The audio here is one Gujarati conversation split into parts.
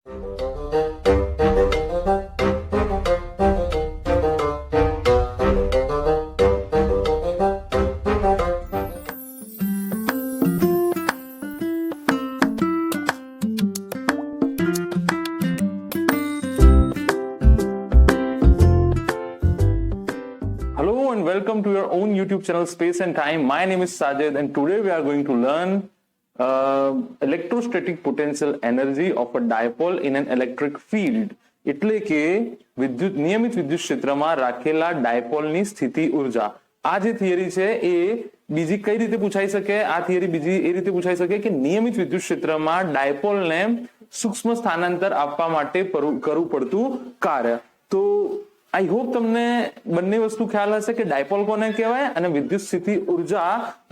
Hello and welcome to your own YouTube channel Space and Time. My name is Sajid and today we are going to learn electrostatic potential energy of a dipole in an electric field. એટલે કે નિયમિત વિદ્યુત ક્ષેત્રમાં રાખેલા ડાયપોલની સ્થિતિ ઉર્જા. આ જે થિયરી છે એ બીજી કઈ રીતે પૂછાઈ શકે? આ થિયરી બીજી એ રીતે પૂછાઈ શકે કે નિયમિત વિદ્યુત ક્ષેત્રમાં ડાયપોલને સૂક્ષ્મ સ્થાનાંતર આપવા માટે કરવું પડતું કાર્ય. તો आई होप तमने बंने वस्तु ख्याल हशे के डायपोल कोने कहेवाय अने विद्युत स्थिति ऊर्जा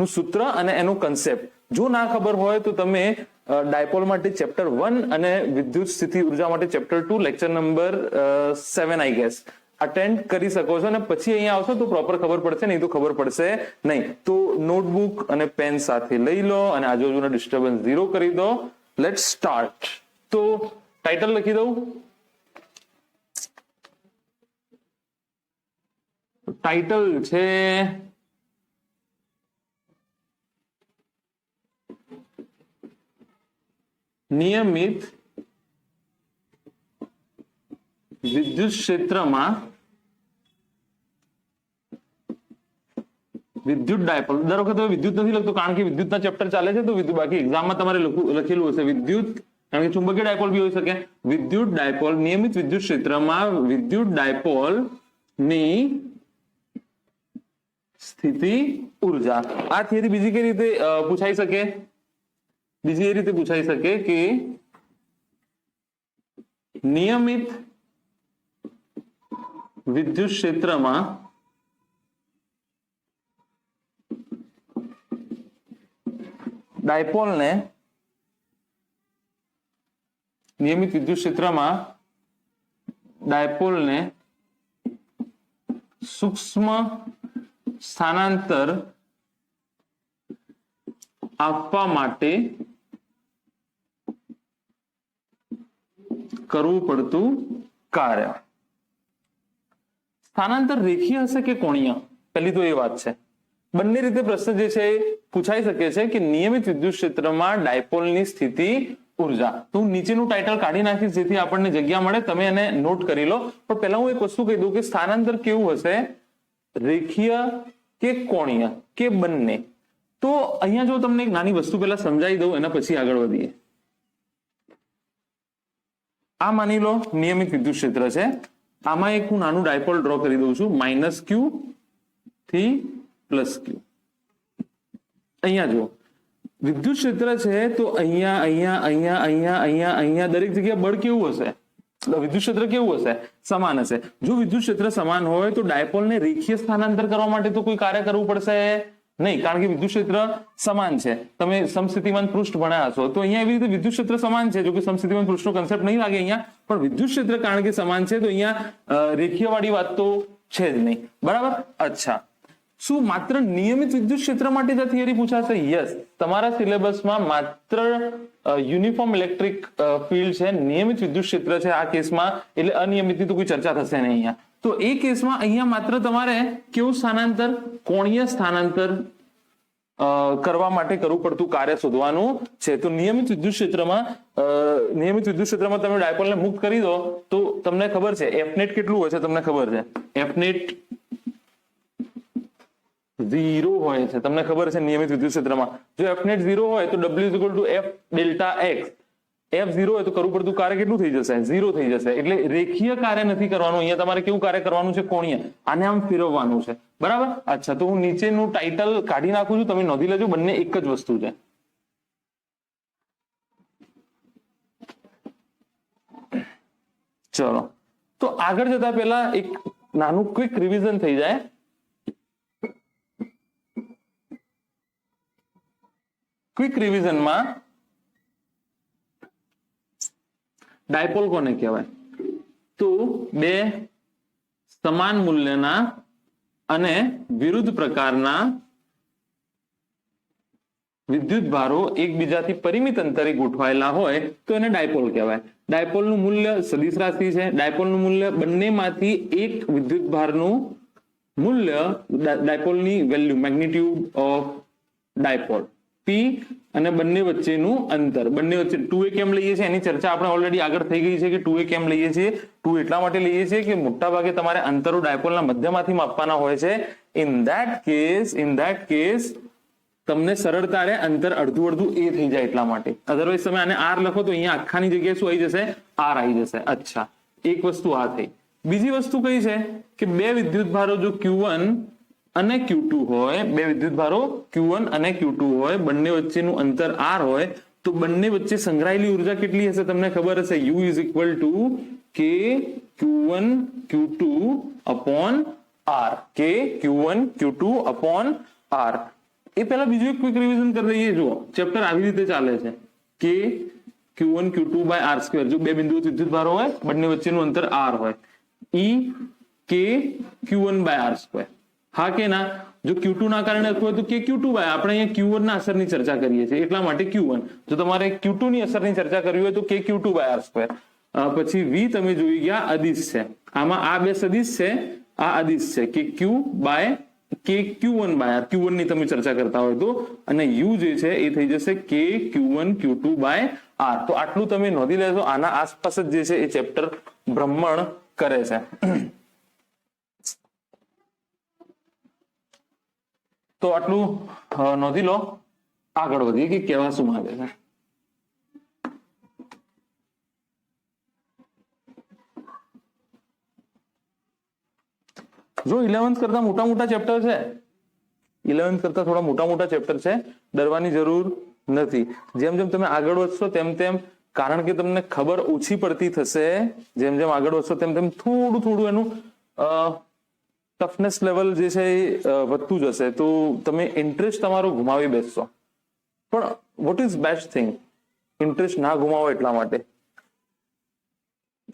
नु सूत्र अने एनो कन्सेप्ट जो ना खबर होय तो तमे डायपोल माटे चैप्टर 1 अने विद्युत स्थिति ऊर्जा माटे chapter 2 lecture number 7 I guess attend करी सको छो अने पछी अहींया आवशो तो प्रोपर खबर पड़शे, नहीं तो खबर पड़शे नहीं. तो नोटबुक अने पेन साथे लई लो अने आजूबाजूना डिस्टर्बन्स जीरो करी दो. Let's start. तो टाइटल लखी दઉં. टाइटल छे नियमित विद्युत क्षेत्र में विद्युत डायपोल. दर वखत विद्युत नहीं लगतो कारण के विद्युत चैप्टर चाले छे तो विद्युत बाकी एग्जाम में तमारे लखेलुं हशे विद्युत कारण के चुंबकीय डायपोल भी होई शके. विद्युत डायपोल नियमित विद्युत क्षेत्र में विद्युत डायपोल नी स्थिति ऊर्जा. आ थियरी बीजी कई रीते पूछाई सके? बीजी ए रीते पूछाई सके कि नियमित विद्युत क्षेत्र में डायपोल ने नियमित विद्युत क्षेत्र में डायपोल ने सूक्ष्म स्थानांतर आपवा माटे करवू पड़तुं कार्य. स्थानांतर रेखीय हशे के कोणीय? पहली तो ये बात छे. बंने रीते प्रश्न जे छे पूछाई सके छे कि नियमित विद्युत क्षेत्रमां डायपोलनी स्थिति ऊर्जा. तो नीचेનું टाइटल काढी नाखीश जेथी आपणने जग्या मळे. તમે એને નોટ કરી લો. પણ પહેલા હું એક વસ્તુ કહી દઉં કે સ્થાનાંતર કેવું હશે, રેખીય કે કોણીય કે બંને. તો અહીંયા જો તમને એક નાની વસ્તુ પહેલા સમજાવી દઉં એના પછી આગળ વધીએ. આ માની લો નિયમિત વિદ્યુત ક્ષેત્ર છે. આમાં એક હું નાનું ડાયપોલ ડ્રો કરી દઉં છું -q થી +q. અહીંયા જો વિદ્યુત ક્ષેત્ર છે તો અહીંયા અહીંયા અહીંયા અહીંયા અહીંયા અહીંયા દરેક જગ્યાએ બળ કેવું હશે? विद्युत क्षेत्र केवुं हशे? समान हशे. जो विद्युत क्षेत्र समान होय तो डायपोल ने रेखीय स्थानांतर करवा माटे तो कोई कार्य करवुं पड़शे नहीं कारण के विद्युत क्षेत्र समान छे. तमे समस्थितिमान पृष्ठ भण्या हशो तो अहींया एवी रीते विद्युत क्षेत्र समान छे. जो कि समस्थितिमान पृष्ठनो कन्सेप्ट नहीं लागे अहींया, पण विद्युत क्षेत्र कारण के समान छे तो अहींया रेखीय वाળી વાત तो छे ज नहीं. बराबर. अच्छा, શું માત્ર નિયમિત વિદ્યુત ક્ષેત્ર માટે જ થિયરી પૂછાશે? યસ, તમારા સિલેબસમાં માત્ર યુનિફોર્મ ઇલેક્ટ્રિક ફિલ્ડ છે, નિયમિત વિદ્યુત ક્ષેત્ર છે આ કેસમાં, એટલે અનિયમિતની તો કોઈ ચર્ચા થશે નહીં અહીંયા. તો એ કેસમાં અહીંયા માત્ર તમારે કેવું સ્થાનાંતર, કોણીય સ્થાનાંતર કરવા માટે કરવું પડતું કાર્ય શોધવાનું છે. તો નિયમિત વિદ્યુત ક્ષેત્રમાં તમે ડાયપોલને મુક્ત કરી દો તો તમને ખબર છે એફનેટ કેટલું હોય છે? તમને ખબર છે એફનેટ 0 હોય છે. તમને ખબર છે નિયમિત વિદ્યુત ક્ષેત્રમાં જો એફનેટ 0 હોય તો W F delta X. F 0 હોય તો કરવું પડતું કાર્ય કેટલું થઈ જશે? 0 થઈ જશે. એટલે રેખીય કાર્ય નથી કરવાનું. અહીંયા તમારે કેવું કાર્ય કરવાનું છે? કોણીય. આને આમ ફેરવવાનું છે. બરાબર. અચ્છા, તો હું નીચેનું ટાઇટલ કાઢી નાખું છું, તમે નોંધી લેજો. બંને એક જ વસ્તુ છે. ચલો, તો આગળ જતા પહેલા એક નાનું ક્વિક રિવિઝન થઈ જાય. ક્વિક રિવિઝનમાં ડાયપોલ કોને કહેવાય? તો બે સમાન મૂલ્યના અને વિરુદ્ધ પ્રકારના વિદ્યુત ભારો એકબીજાથી પરિમિત અંતરે ગોઠવાયેલા હોય તો એને ડાયપોલ કહેવાય. ડાયપોલનું મૂલ્ય સદિશ રાશિ છે. ડાયપોલનું મૂલ્ય બંનેમાંથી એક વિદ્યુતભારનું મૂલ્ય, ડાયપોલની વેલ્યુ, મેગ્નિટ્યુડ ઓફ ડાયપોલ, પી અને બંને વચ્ચેનું અંતર, બંને વચ્ચે 2a કેમ લઈએ છીએ એની ચર્ચા આપણે ઓલરેડી આગળ થઈ ગઈ છે કે 2a કેમ લઈએ છીએ. 2 એટલા માટે લઈએ છીએ કે મોટા ભાગે તમારે અંતરો ડાયપોલના મધ્યમાંથી માપવાના હોય છે. ઇન ધેટ કેસ તમને સરળતા રહે, અંતર અડધું એ થઈ જાય એટલા માટે. અધરવાઇઝ તમે આને આર લખો તો અહીંયા આખાની જગ્યાએ શું આવી જશે? આર આવી જશે. અચ્છા, એક વસ્તુ આ થઈ. બીજી વસ્તુ કઈ છે કે બે વિદ્યુતભારો જો Q1 અને Q2 હોય, બે વિદ્યુતભારો Q1 અને Q2 હોય, બંને વચ્ચેનું અંતર R હોય, તો બંને વચ્ચે સંગ્રહાયેલી ઉર્જા કેટલી હશે? તમને ખબર હશે, U is equal two K Q1 Q2 upon R. K Q1 Q2 upon R. એ પહેલા બીજું એક ક્વિક રિવિઝન કરી દઈએ. જુઓ, ચેપ્ટર આવી રીતે ચાલે છે કે Q1 Q2 by R square. જો બે બિંદુઓ વિદ્યુતભારો હોય, બંને વચ્ચેનું અંતર R હોય, E K Q1 by R square. હા કે ના? જો Q2 ના કારણે હોય તો K Q2 બાય, આપણે અહીંયા Q1 ના અસરની ચર્ચા કરીએ છીએ એટલા માટે Q1. જો તમારે Q2 ની અસરની ચર્ચા કરવી હોય તો K Q2 by R square. પછી V તમે જોઈ ગયા અદિશ છે. આમાં આ બે સદિશ છે, આ અદિશ છે કે Q by K Q1 by R. Q1 ની તમે ચર્ચા કરતા હોય તો, અને U જે છે એ થઈ જશે K Q1 Q2 by R. તો આટલું તમે નોંધી લેજો. આના આસપાસ જ જે છે એ ચેપ્ટર ભ્રમણ કરે છે. તો આટલું નોંધી લો. આગળ વધીએ કે કહેવા શું માંગે છે. જો 11th કરતા મોટા ચેપ્ટર છે, 11th કરતા થોડા મોટા ચેપ્ટર છે, ડરવાની જરૂર નથી. જેમ જેમ તમે આગળ વધશો તેમ કારણ કે તમને ખબર ઓછી પડતી થશે, જેમ આગળ વધશો તેમ થોડું એનું ટફનેસ લેવલ જે છે એ વધતું જશે. તો તમે ઇન્ટરેસ્ટ તમારો ગુમાવી બેસશો. પણ what is best thing? Interest ના ગુમાવો. એટલા માટે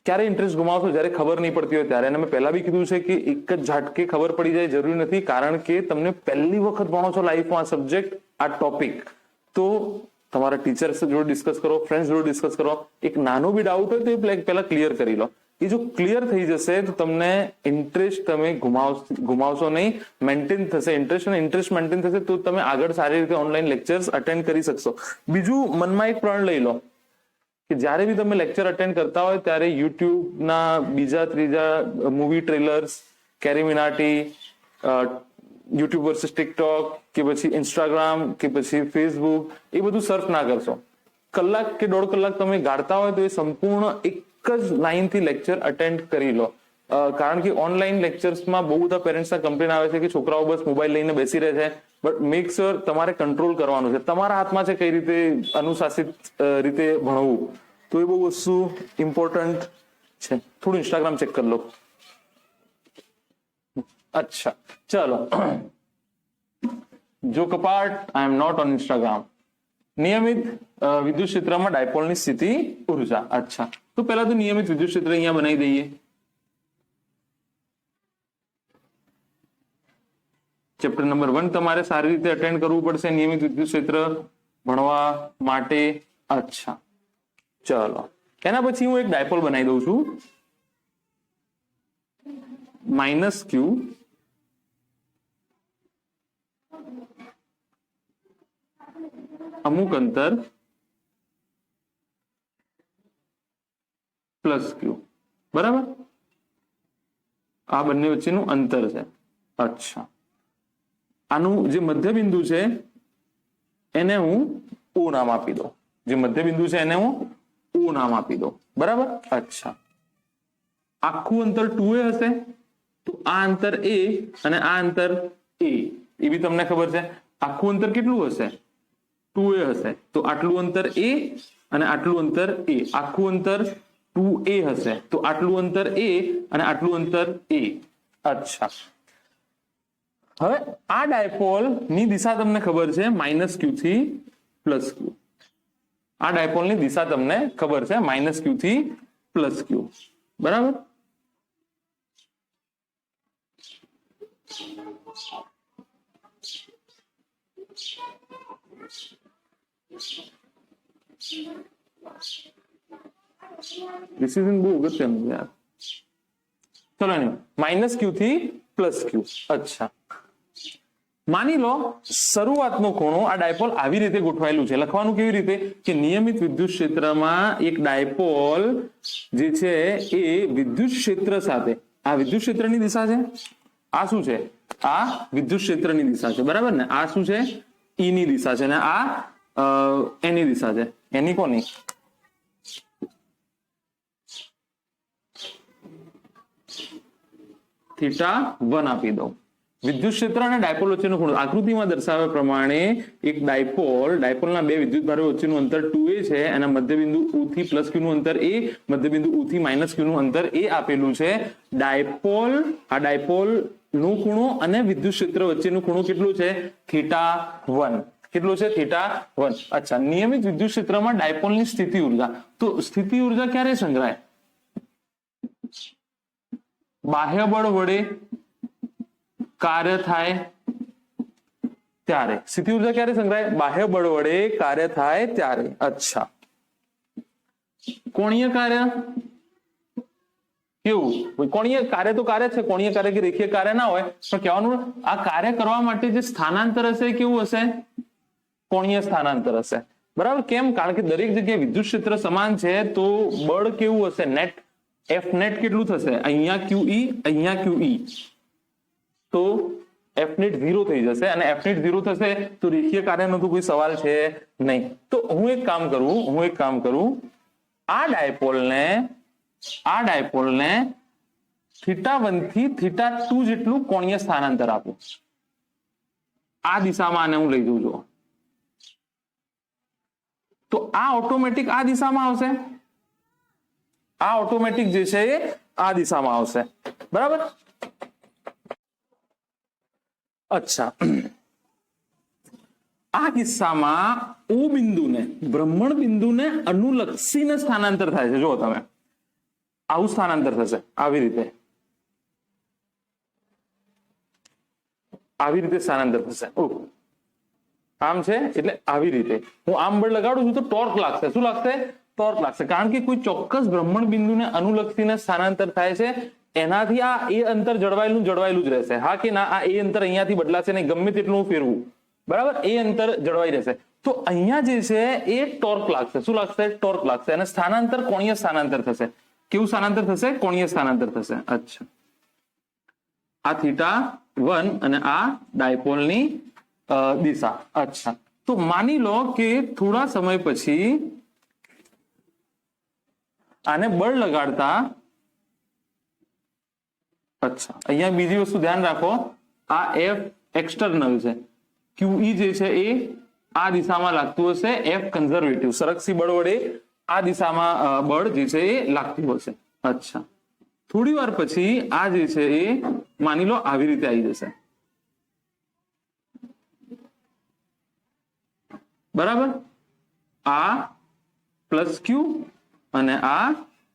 ક્યારે ઇન્ટરેસ્ટ ગુમાવશો? જ્યારે ખબર નહીં પડતી હોય ત્યારે. અને મેં પહેલા બી કીધું છે કે એક જ ઝાટકે ખબર પડી જાય જરૂરી નથી, કારણ કે તમને પહેલી વખત ભણો છો લાઈફમાં આ સબ્જેક્ટ, આ ટોપિક. તો તમારા ટીચર્સ જોડે ડિસ્કસ કરો, ફ્રેન્ડ્સ જોડે ડિસ્કસ કરો. એક નાનો બી ડાઉટ હોય તો એ પહેલા ક્લિયર કરી લો. એ જો ક્લિયર થઈ જશે તો તમને ઇન્ટરેસ્ટ તમે ગુમાવશો નહીં, મેન્ટેન થશે ઇન્ટરેસ્ટ. અને ઇન્ટરેસ્ટ મેન્ટેન થશે તો તમે આગળ સારી રીતે ઓનલાઈન લેક્ચર્સ અટેન્ડ કરી શકશો. બીજું મનમાં એક પ્રણ લઈ લો કે જ્યારે બી તમે લેક્ચર અટેન્ડ કરતા હોય ત્યારે યુટ્યુબના બીજા ત્રીજા મૂવી ટ્રેલર્સ, કેરી મિનાટી, યુટ્યુબ વર્સિસ ટિકટોક કે પછી ઇન્સ્ટાગ્રામ કે પછી ફેસબુક, એ બધું સર્ચ ના કરશો. કલાક કે 1.5 કલાક તમે ગાળતા હોય તો એ સંપૂર્ણ એક જ લાઈનથી લેક્ચર અટેન્ડ કરી લો. કારણ કે ઓનલાઈન લેક્ચર્સમાં બહુ બધા પેરેન્ટ્સના કમ્પ્લેન આવે છે કે છોકરાઓ બસ મોબાઈલ લઈને બેસી રહે છે. બટ મેક શ્યોર તમારે કંટ્રોલ કરવાનું છે. તમારા હાથમાં છે કઈ રીતે અનુશાસિત રીતે ભણવું. તો એ બહુ વસ્તુ ઇમ્પોર્ટન્ટ છે. થોડું ઇન્સ્ટાગ્રામ ચેક કરી લો. અચ્છા, ચલો. જો કપાટ, આઈ એમ નોટ ઓન ઇન્સ્ટાગ્રામ. નિયમિત વિદ્યુત ક્ષેત્રમાં ડાયપોલની સ્થિતિ ઉર્જા. અચ્છા, તો પહેલા તો નિયમિત વિદ્યુત ક્ષેત્ર અહીંયા બનાવી દઈએ. ચેપ્ટર નંબર 1 તમારે સારી રીતે અટેન્ડ કરવું પડશે નિયમિત વિદ્યુત ક્ષેત્ર ભણવા માટે. અચ્છા, ચલો. એના પછી હું એક ડાયપોલ બનાવી દઉં છું. -Q અમુક અંતર +Q. બરાબર? આ બંને વચ્ચેનું અંતર છે. અચ્છા, આનું જે મધ્યબિંદુ છે એને હું O નામ આપી દઉં. જે મધ્યબિંદુ છે એને હું O નામ આપી દઉં. બરાબર? અચ્છા, આખું અંતર 2a હશે. તો આ અંતર A અને આ અંતર A, એ બી તમને ખબર છે. આખું અંતર કેટલું હશે? 2a હશે. તો આટલું અંતર A અને આટલું અંતર A. આખું અંતર 2a હશે. તો આટલું અંતર A અને આટલું અંતર A. અચ્છા, હવે આ ડાયપોલ ની દિશા તમને ખબર છે -Q થી +Q. આ ડાયપોલ ની દિશા તમને ખબર છે -Q થી +Q. બરાબર? डिसिजन બહુ અગત્યનું છે યાર. ચલો એની માઇનસ ક્યુ થી પ્લસ ક્યુ. અચ્છા, માની લો શરૂઆતનો ખૂણો આ ડાયપોલ આવી રીતે ગોઠવાયેલું છે. લખવાનું કેવી રીતે કે નિયમિત વિદ્યુત ક્ષેત્રમાં એક ડાયપોલ જે છે એ વિદ્યુત ક્ષેત્ર સાથે, આ વિદ્યુત ક્ષેત્રની દિશા છે, આ શું છે, આ વિદ્યુત ક્ષેત્રની દિશા છે, બરાબર ને. આ શું છે, ઈ ની દિશા છે, ને આ એની દિશા છે. એની કોની, θ1 આપી દઉં. વિદ્યુત ક્ષેત્ર અને ડાયપોલ વચ્ચેનો ખૂણો આકૃતિમાં દર્શાવ્યા પ્રમાણે એક ડાયપોલના બે વિદ્યુત ભારો વચ્ચેનું અંતર 2a છે અને મધ્યબિંદુ U થી પ્લસ ક્યુ નું અંતર a, મધ્યબિંદુ U થી માઇનસ ક્યુ નું અંતર a આપેલું છે. આ ડાયપોલ નો ખૂણો અને વિદ્યુત ક્ષેત્ર વચ્ચેનો ખૂણો કેટલો છે, θ1. કેટલો છે, θ1. અચ્છા, નિયમિત વિદ્યુત ક્ષેત્રમાં ડાયપોલની સ્થિતિ ઉર્જા, તો સ્થિતિ ઉર્જા ક્યારે સંગ્રહાય, બાહ્ય બળ વડે કાર્ય થાય ત્યારે. સ્થિતિ ઉર્જા ક્યારે સંગ્રહાય, બાહ્ય બળ વડે કાર્ય થાય ત્યારે. અચ્છા, કોણીય કાર્ય કેવું, કોણીય કાર્ય તો કાર્ય છે, કોણીય કાર્ય કે રેખીય કાર્ય ના હોય, પણ કહેવાનું આ કાર્ય કરવા માટે જે સ્થાનાંતર હશે કેવું હશે, કોણીય સ્થાનાંતર હશે, બરાબર. કેમ, કારણ કે દરેક જગ્યાએ વિદ્યુત ક્ષેત્ર સમાન છે, તો બળ કેવું હશે, નેટ એફ નેટ કેટલું થશે, અહીંયા QE અહીંયા QE, તો એફ નેટ 0 થઈ જશે, અને એફ નેટ 0 થશે તો રેખીય કાર્યનો તો કોઈ સવાલ છે નહીં. તો હું એક કામ કરું, આ ડાયપોલને θ1 થી θ2 જેટલું કોણીય સ્થાનાંતર આપું. આ દિશામાં આને હું લઈ જઉં છું, તો આ ઓટોમેટિક આ દિશામાં આવશે, આ ઓટોમેટિક જે છે એ આ દિશામાં આવશે, બરાબર. અચ્છા, આ કિસ્સામાં O બિંદુને, ભ્રમણ બિંદુને અનુલક્ષીને સ્થાનાંતર થાય છે. જો તમે આવું સ્થાનાંતર થશે, આવી રીતે સ્થાનાંતર થશે. આમ છે એટલે આવી રીતે હું આમ બળ લગાડું છું તો ટોર્ક લાગશે. શું લાગશે, ટોર્ક લાગશે, કારણ કે કોઈ ચોક્કસ ભ્રમણ બિંદુને અનુલક્ષીને સ્થાનાંતર થાય છે. એનાથી આ એ અંતર જળવાયેલું જ રહેશે. હા કે ના, આ એ અંતર અહીંયાથી બદલાશે નહીં, ગમે તેટલું ફેરવું, બરાબર, એ અંતર જળવાઈ રહેશે. તો અહીંયા જે છે એ ટોર્ક લાગશે. શું લાગશે, ટોર્ક લાગશે, અને સ્થાનાંતર કોણીય સ્થાનાંતર થશે. કેવું સ્થાનાંતર થશે, કોણીય સ્થાનાંતર થશે. અચ્છા, આ θ1 અને આ ડાયપોલની દિશા. અચ્છા, તો માની લો કે થોડા સમય પછી આને બળ લગાડતા, અચ્છા, અહીંયા બીજી વસ્તુ ધ્યાન રાખો, આ એફ એક્સટર્નલ છે, QE જે છે એ આ દિશામાં લાગતું હશે, એફ કન્ઝર્વેટિવ સરકસી બળ વડે આ દિશામાં બળ જે છે એ લાગતું હશે. અચ્છા, થોડી વાર પછી આ જે છે એ માની લો આવી રીતે આવી જશે, બરાબર. આ પ્લસ ક્યુ અને આ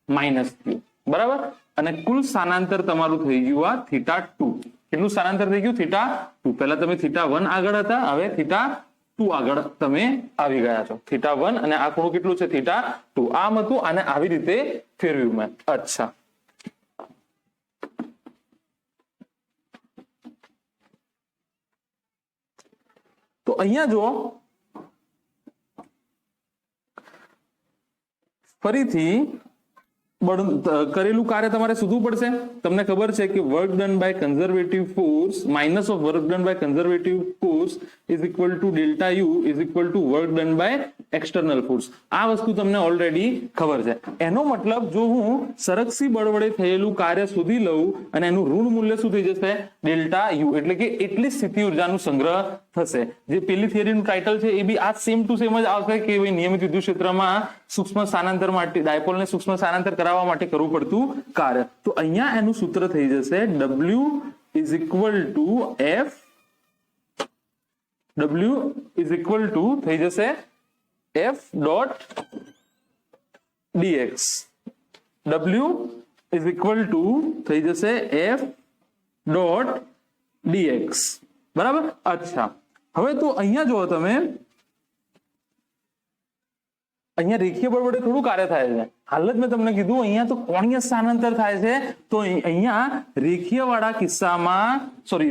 માઇનસ ક્યુ, બરાબર. અને કુલ સ્થાનાંતર તમારું થઈ ગયું આ θ2. કેટલું સ્થાનાંતર થઈ ગયું, θ2. પહેલા તમે θ1 આગળ હતા, હવે θ2 આગળ તમે આવી ગયા છો. θ1 અને આ ખૂણો કેટલું છે, θ2. આમ હતું, આને આવી રીતે ફેરવ્યું મેં. અચ્છા, તો અહીંયા જો ફરીથી કરેલું કાર્ય તમારે શોધવું પડશે. તમને ખબર છે કે work done by conservative force minus of work done by conservative force is equal to delta U is equal to work done by external force. આ વસ્તુ તમને ઓલરેડી ખબર છે. એનો મતલબ જો હું સરકસી બળ વડે થયેલું કાર્ય શોધી લઉં અને એનું ઋણ મૂલ્ય શું થઈ જશે, ડેલ્ટા યુ, એટલે કે એટલી સ્થિતિ ઉર્જાનું સંગ્રહ થશે. જે પેલી થિયરીનું ટાઇટલ છે એ બી આ સેમ ટુ સેમ જ આવશે કે નિયમિત વિદ્યુત ક્ષેત્રમાં સૂક્ષ્મ સ્થાનાંતર માટે, ડાયપોલને સૂક્ષ્મ સ્થાનાંતર કરાવવા માટે કરવું પડતું કાર્ય. તો અહીંયા એનું સૂત્ર થઈ જશે W is equal two F, W is equal two થઈ જશે F dot dx. W is equal two થઈ જશે F ડોટ dx, બરાબર. અચ્છા, હવે તો અહીંયા જુઓ તમે, અહીંયા રેખીય બળ વડે થોડું કાર્ય થાય છે, હાલ જ મેં તમને કીધું અહીંયા તો કોણીય સ્થાનાંતર થાય છે, તો અહીંયા રેખીય વાળા કિસ્સામાં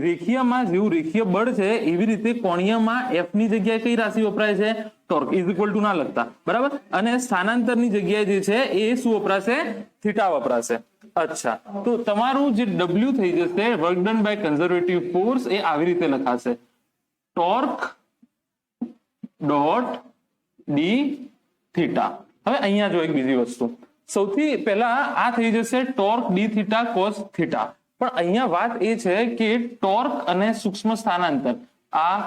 રેખીયમાં જેવું રેખીય બળ છે એવી રીતે કોણીયમાં એફ ની જગ્યાએ કઈ રાશિ વપરાય છે? ટોર્ક ઇઝ ઇક્વલ ટુ ના લખતા, બરાબર, અને સ્થાનાંતરની જગ્યાએ જે છે એ શું વપરાશે? થીટા વપરાશે. અચ્છા, તો તમારું જે ડબલ્યુ થઈ જશે work done by conservative force એ આવી રીતે લખાશે, ટોર્ક ડોટ ડી થીટા. હવે અહીંયા જો એક બીજી વસ્તુ, સૌથી પહેલા આ થઈ જશે torque D theta cos theta, પણ અહીંયા વાત એ છે કે ટોર્ક અને સૂક્ષ્મ સ્થાનાંતર, આ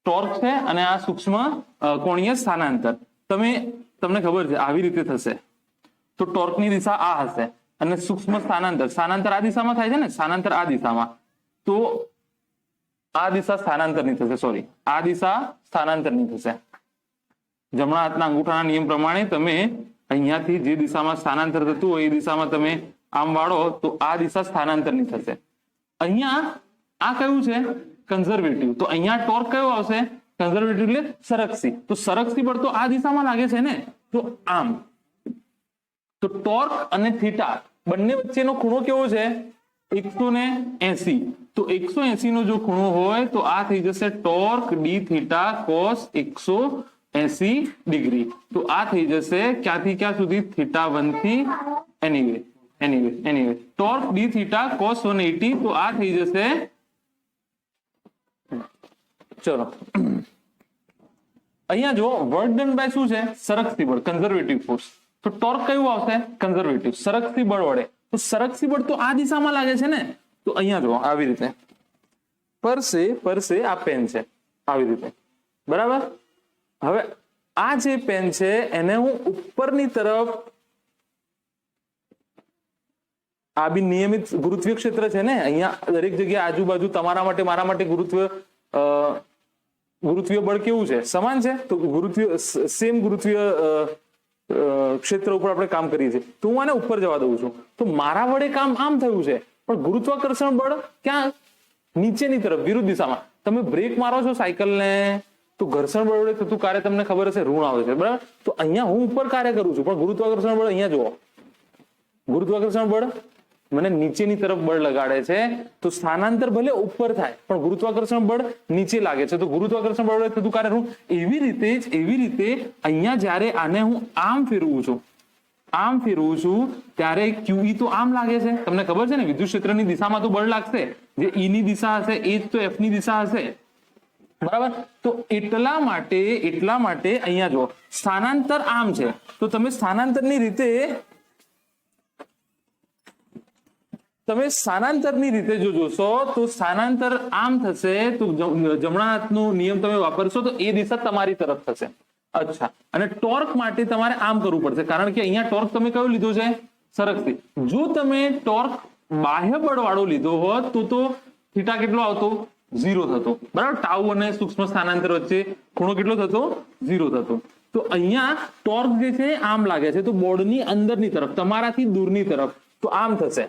ટોર્ક છે અને આ સૂક્ષ્મ કોણીય સ્થાનાંતર, તમને ખબર છે આવી રીતે થશે, તો ટોર્કની દિશા આ હશે અને સૂક્ષ્મ સ્થાનાંતર આ દિશામાં થાય છે ને, સ્થાનાંતર આ દિશામાં, તો આ દિશા સ્થાનાંતરની થશે, સોરી આ દિશા સ્થાનાંતરની થશે. જમણા હાથના અંગૂઠાના નિયમ પ્રમાણે તમે અહીંયાથી જે દિશામાં સ્થાનાંતર થતું હોય એ દિશામાં તમે આમ વાળો તો આ દિશા સ્થાનાંતરની થશે. અહીંયા આ કયું છે? કન્ઝર્વેટિવ, તો અહીંયા ટોર્ક કયો આવશે? કન્ઝર્વેટિવ એટલે સરકસી, તો સરકસી બળ તો આ દિશામાં લાગે છે ને, તો આમ, તો ટોર્ક અને થીટા બંને વચ્ચેનો ખૂણો કેવો છે? 180. તો 180 નો જો ખૂણો હોય તો આ થઈ જશે torque D theta cos 180 degree. તો આ થઈ જશે ક્યાંથી ક્યાં સુધી? θ1 થી anyway torque D theta cos 180, તો આ થઈ જશે, ચલો અહીંયા જો વર્ક ડન બાય શું છે? સરકસી બળ, કન્ઝર્વેટિવ ફોર્સ, તો ટોર્ક કયું આવશે? કન્ઝર્વેટિવ, સરકસી બળ વડે, તો સરકસી બળ તો આ દિશામાં લાગે છે ને, તો અહીંયા જો આવી રીતે પરસે આ પેન છે આવી રીતે, બરાબર. હવે આ જે પેન છે એને હું ઉપરની તરફ, આ બી નિયમિત ગુરુત્વીય ક્ષેત્ર છે ને, અહીંયા દરેક જગ્યાએ આજુબાજુ તમારા માટે મારા માટે ગુરુત્વીય બળ કેવું છે? સમાન છે, તો સેમ ગુરુત્વીય ક્ષેત્ર ઉપર આપણે કામ કરીએ છીએ, તો હું આને ઉપર જવા દઉં છું, તો મારા વડે કામ આમ થયું છે, પણ ગુરુત્વાકર્ષણ બળ ક્યાં? નીચેની તરફ, વિરુદ્ધ દિશામાં. તમે બ્રેક મારો છો સાયકલને તો ઘર્ષણ બળ વડે થતું કાર્ય તમને ખબર હશે ઋણ આવે છે, બરાબર. તો અહીંયા હું ઉપર કાર્ય કરું છું, પણ ગુરુત્વાકર્ષણ બળ અહીંયા જુઓ, ગુરુત્વાકર્ષણ બળ મને નીચેની તરફ બળ લગાડે છે, તો સ્થાનાંતર ભલે ઉપર થાય પણ ગુરુત્વાકર્ષણ બળ નીચે લાગે છે, તો ગુરુત્વાકર્ષણ બળ વડે થતું કાર્ય ઋણ. એવી રીતે અહીંયા જ્યારે આને હું આમ ફેરવું છું ત્યારે QE તો આમ લાગે છે, તમને ખબર છે ને, વિદ્યુત ક્ષેત્રની દિશામાં તો બળ લાગશે, જે E ની દિશા હશે એ જ તો F ની દિશા હશે, બરાબર. તો એટલા માટે અહીંયા જો સ્થાનાંતર આમ છે, તો તમે સ્થાનાંતરની રીતે જો જોશો તો સ્થાનાંતર આમ થશે, તો જમણા હાથનો નિયમ તમે વાપરશો તો એ દિશા તમારી તરફ થશે. અચ્છા, અને ટોર્ક માટે તમારે આમ કરવું પડશે, કારણ કે અહીંયા ટોર્ક તમે કયો લીધો છે? સરકસી. જો તમે ટોર્ક બાહ્ય બળ વાળો લીધો હોત તો થીટા કેટલો આવતો? 0 થતો, બરાબર. ટાઉ અને સૂક્ષ્મ સ્થાનાંતર વચ્ચે ખૂણો કેટલો થતો? 0 થતો. તો અહીંયા ટોર્ક જે છે આમ લાગે છે, તો બોર્ડની અંદરની તરફ, તમારાથી દૂરની તરફ, તો આમ થશે,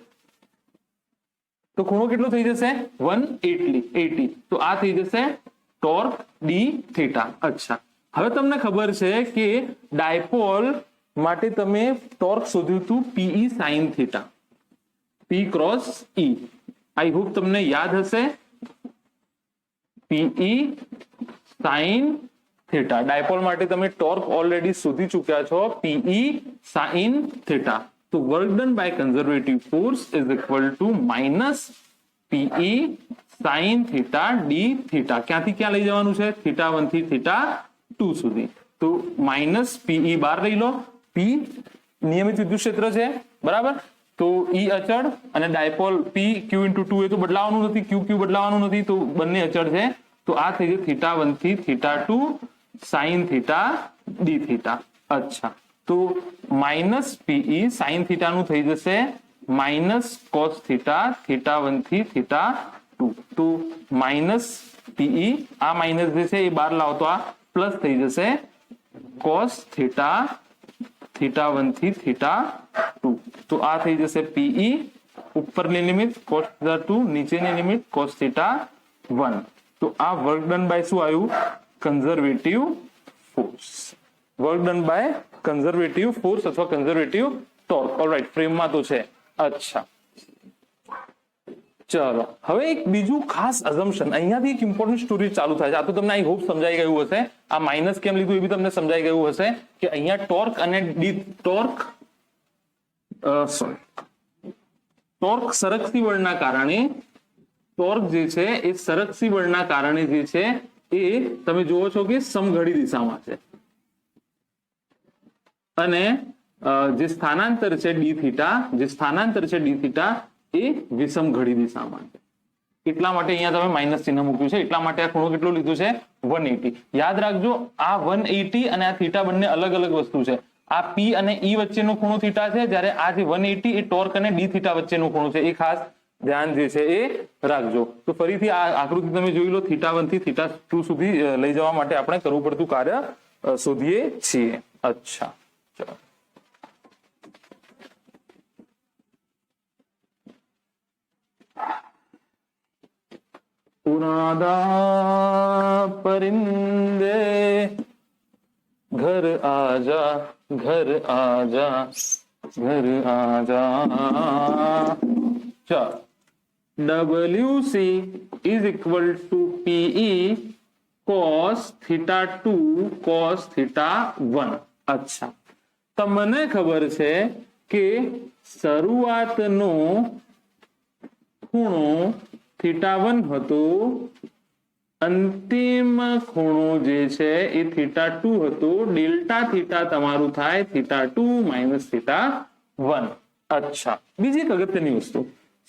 તો ખૂણો કેટલો થઈ જશે? 180. તો આ થઈ જશે ટોર્ક ડી થીટા. અચ્છા, હવે તમને ખબર છે કે ડાયપોલ માટે તમે ટોર્ક શોધ્યું હતું PE sin theta, P cross E. I hope તમને યાદ હશે, PE sin થીટા. ડાયપોલ માટે તમે ટોર્ક ઓલરેડી શોધી ચૂક્યા છો, PE sin થીટા. તો work done by conservative force is equal to minus PE sin theta d theta. ક્યાંથી ક્યાં લઈ જવાનું છે? θ1 થી θ2 સુધી. તો માઇનસ PE બાર લઈ લો, P નિયમિત વિદ્યુત ક્ષેત્ર છે, બરાબર. તો E અચળ અને ડાયપોલ P Q × 2 એ તો બદલાવાનું નથી, Q બદલાવાનું નથી, તો બંને અચળ છે. તો આ થઈ જાય θ1 થી θ2 sin થીટા ડી થીટા. અચ્છા, તો માઇનસ PE sin થીટા નું થઈ જશે માઇનસ કોસ થીટા θ1 થી θ2. તો માઇનસ PE, આ માઇનસ જે છે એ બાર લાવો તો આ પ્લસ થઈ જશે કોસ થીટા θ1 થી θ2. તો આ થઈ જશે PE, ઉપરની લિમિટ cos θ2, નીચેની લિમિટ cos θ1. તો આ વર્ક ડન બાય શું આવ્યું? Conservative force. Work done by conservative force અથવા કન્ઝર્વેટિવ ટોર્ક. ઓલરાઈટ, ફ્રેમમાં તો છે. અચ્છા, ચલો હવે એક બીજું ખાસ અઝમ્પશન, અહીંયાથી એક ઇમ્પોર્ટન્ટ સ્ટોરી ચાલુ થાય છે. આ તો તમને આઈ હોપ સમજાઈ ગયું હશે. આ માઇનસ કેમ લીધું એ બી તમને સમજાઈ ગયું હશે કે અહીંયા ટોર્ક અને ટોર્ક સરકતી બળના કારણે, ટોર્ક જે છે એ સરકતી બળના કારણે જે છે એ તમે જુઓ છો કે સમઘડી દિશામાં છે, અને જે સ્થાનાંતર છે ડી થીટા એ વિષમ ઘડી દિશામાં છે. એટલા માટે અહીંયા તમે માઇનસ ચિહ્ન મૂક્યું છે. એટલા માટે આ ખૂણો કેટલો લીધું છે? 180. યાદ રાખજો, આ 180 અને આ થીટા બંને અલગ અલગ વસ્તુ છે. આ પી અને ઈ વચ્ચેનો ખૂણો થીટા છે, જ્યારે આ જે 180 એ ટોર્ક અને ડી થીટા વચ્ચેનો ખૂણો છે. એ ખાસ ધ્યાન જે છે એ રાખજો. તો ફરીથી આ આકૃતિ તમે જોઈ લો. θ1 થી θ2 સુધી લઈ જવા માટે આપણે કરવું પડતું કાર્ય શોધીએ છીએ. અચ્છા, ચલો पुरादा परिंदे घर आजा, घर आजा, घर आजा. चलो, WC is equal to PE cos θ2 cos θ1. અચ્છા, તમને ખબર છે કે શરૂઆતનો ખૂણો θ1 હતો, અંતિમ ખૂણો જે છે એ θ2 હતો. ડેલ્ટા થીટા તમારું થાય θ2 માઇનસ θ1. અચ્છા, બીજી એક અગત્યની વસ્તુ,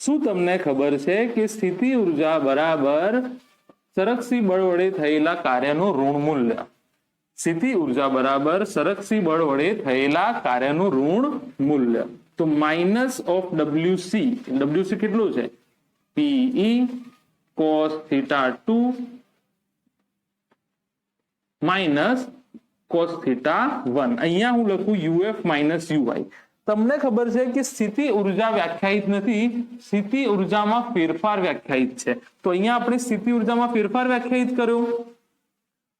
શું તમને ખબર છે કે સ્થિતિ ઉર્જા બરાબર સરકસી બળ વડે થયેલા કાર્યનું ઋણ મૂલ્ય? સ્થિતિ ઉર્જા બરાબર સરકસી બળ વડે થયેલા કાર્યનું ઋણ મૂલ્ય. તો માઇનસ ઓફ WC કેટલું છે? PE cos θ2 minus cos θ1. અહીંયા હું લખું UF માઇનસ UI. તમને ખબર છે કે સ્થિતિ ઉર્જા વ્યાખ્યાયિત નથી, સ્થિતિ ઉર્જામાં ફેરફાર વ્યાખ્યાયિત છે. તો અહીંયા આપણે સ્થિતિ ઉર્જામાં ફેરફાર વ્યાખ્યાયિત કર્યો,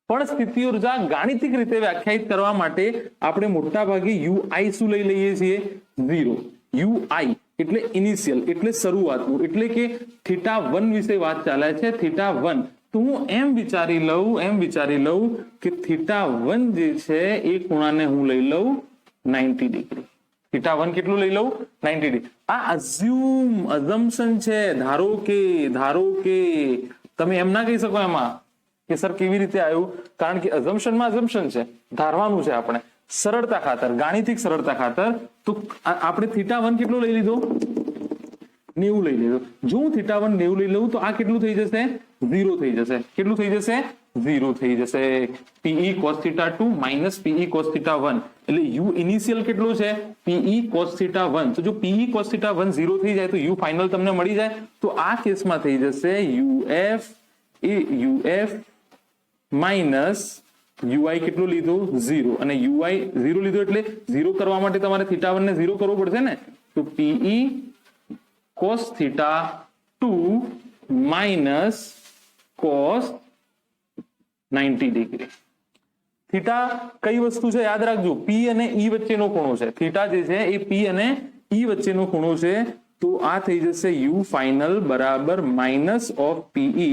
પણ સ્થિતિ ઉર્જા ગાણિતિક રીતે વ્યાખ્યાયિત કરવા માટે આપણે મોટા ભાગે UI શું લઈ લઈએ છીએ? 0. UI એટલે ઇનિશિયલ, એટલે શરૂઆતનું, એટલે કે θ1 વિશે વાત ચાલે છે. θ1 તો હું એમ વિચારી લઉં કે θ1 જે છે એ ખૂણાને હું લઈ લઉં 90 ડિગ્રી. θ1 કેટલું લઈ લઉં? 90 ડિગ્રી. આ અઝમ્પશન છે. ધારો કે તમે એમ ના કહી શકો એમાં કે સર કેવી રીતે આવ્યું, કારણ કે અઝમ્પશનમાં અઝમ્પશન છે, ધારવાનું છે આપણે. સરળતા ખાતર, ગાણિતિક સરળતા ખાતર તો આપણે θ1 કેટલો લઈ લીધો? 90 લઈ લીધો. જો હું θ1 90 લઈ લઉં તો આ કેટલું થઈ જશે? 0 થઈ જશે. કેટલું થઈ જશે? 0 થઈ જશે. PE cos θ2 minus PE cos θ1 એટલે U ઇનિશિયલ કેટલું છે? PE cos θ1. તો જો PE cos θ1 0 થઈ જાય તો U ફાઇનલ તમને મળી જાય. તો આ કેસમાં થઈ જશે UF માઇનસ UI કેટલું લીધું? 0. અને UI 0 લીધું એટલે 0 કરવા માટે તમારે θ1 ને 0 કરવું પડશે ને. તો PE cos θ2 minus cos 90 degree. Theta કઈ વસ્તુ છે યાદ રાખજો? P અને E વચ્ચેનો ખૂણો છે. થીટા જે છે એ P અને E વચ્ચેનો ખૂણો છે. તો આ થઈ જશે U ફાઇનલ બરાબર માઇનસ ઓફ PE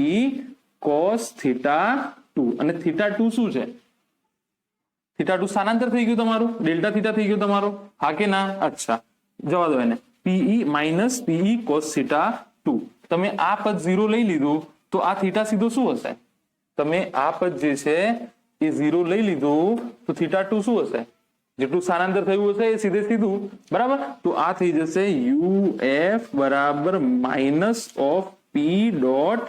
cos θ2. અને θ2 શું છે? θ2 સ્થાનાંતર થઈ ગયું તમારું, ડેલ્ટા થીટા થઈ ગયું તમારું, હા કે ના? અચ્છા, જવા દો એને. PE minus PE cos θ2. તમે આ પદ 0 લઈ લીધું તો આ થીટા સીધો શું હશે? તમે આ પદ જે છે એ 0 લઈ લીધું તો θ2 શું હશે? જેટલું સ્થાનાંતર થયું હશે એ સીધે સીધું, બરાબર. તો આ થઈ જશે UF બરાબર minus of P dot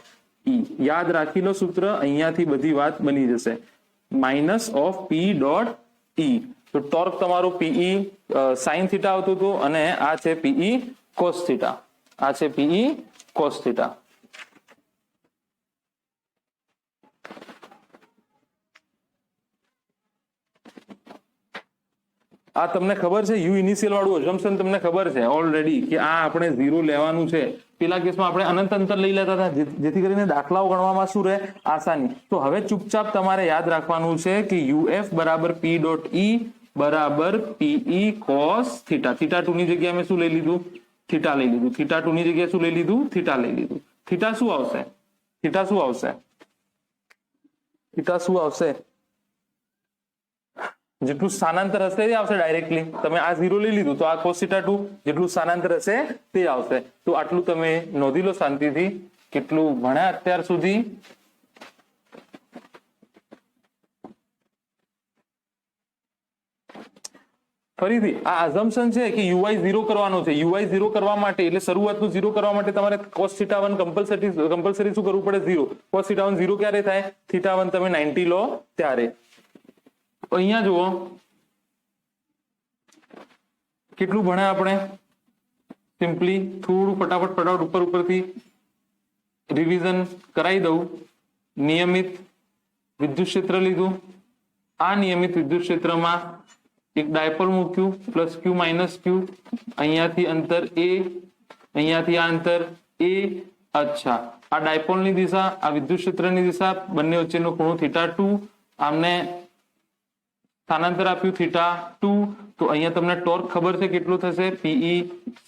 E. યાદ રાખી લો સૂત્ર, અહીંયાથી બધી વાત બની જશે. Minus of P dot E. તો ટોર્ક તમારો PE sin θ આવતો હતો અને આ છે PE cos θ. આ છે PE cos θ. આ તમને ખબર છે યુ ઇનિશિયલ વાળું અઝમ્પશન તમને ખબર છે ઓલરેડી કે આ આપણે 0 લેવાનું છે. પેલા કેસમાં આપણે અનંત અંતર લઈ લેતા હતા જેથી કરીને દાખલાઓ ગણવામાં શું રહે? આસાની. તો હવે ચૂપચાપ તમારે યાદ રાખવાનું છે કે UF બરાબર P ડોટ E બરાબર પીઈ કોસ થીટા. થીટા 2 ની જગ્યાએ મેં શું લઈ લીધું? થીટા લઈ લીધું. થીટા 2 ની જગ્યાએ શું લઈ લીધું? થીટા લઈ લીધું. થીટા શું આવશે? થીટા શું આવશે? થીટા શું આવશે? જેટલું સ્થાનાંતર હશે તે આવશે ડાયરેક્ટલી. તમે આ 0 લઈ લીધું તો આ cos θ 2 જેટલું સ્થાનાંતર હશે તે આવશે. તો આટલું તમે નોંધી લો શાંતિથી. કેટલું ભણ્યા અત્યાર સુધી? ફરીથી આ અઝમ્પશન છે કે યુઆઈ 0 કરવાનો છે. યુઆઈ 0 કરવા માટે એટલે શરૂઆતનું 0 કરવા માટે તમારે cos θ 1 કમ્પલસરી શું કરવું પડે? 0. cos θ 1 0 ક્યારે થાય? θ 1 તમે 90 લો ત્યારે. અહીંયા જુઓ કેટલું ભણ્યા આપણે. સિમ્પલી થોડું ફટાફટ ઉપરથી રિવિઝન કરાવી દઉં. નિયમિત વિદ્યુત ક્ષેત્ર લીધું. આ નિયમિત વિદ્યુત ક્ષેત્રમાં એક ડાયપોલ મૂક્યું, પ્લસ ક્યુ માઇનસ ક્યુ. અહીંયાથી અંતર a, અહીંયાથી આ અંતર a. અચ્છા, આ ડાયપોલની દિશા, આ વિદ્યુત ક્ષેત્રની દિશા, બંને વચ્ચેનો ખૂણો θ2. આમને સ્થાનાંતર આપ્યું θ2. તો અહીંયા તમને ટોર્ક ખબર છે કેટલું થશે? પીઈ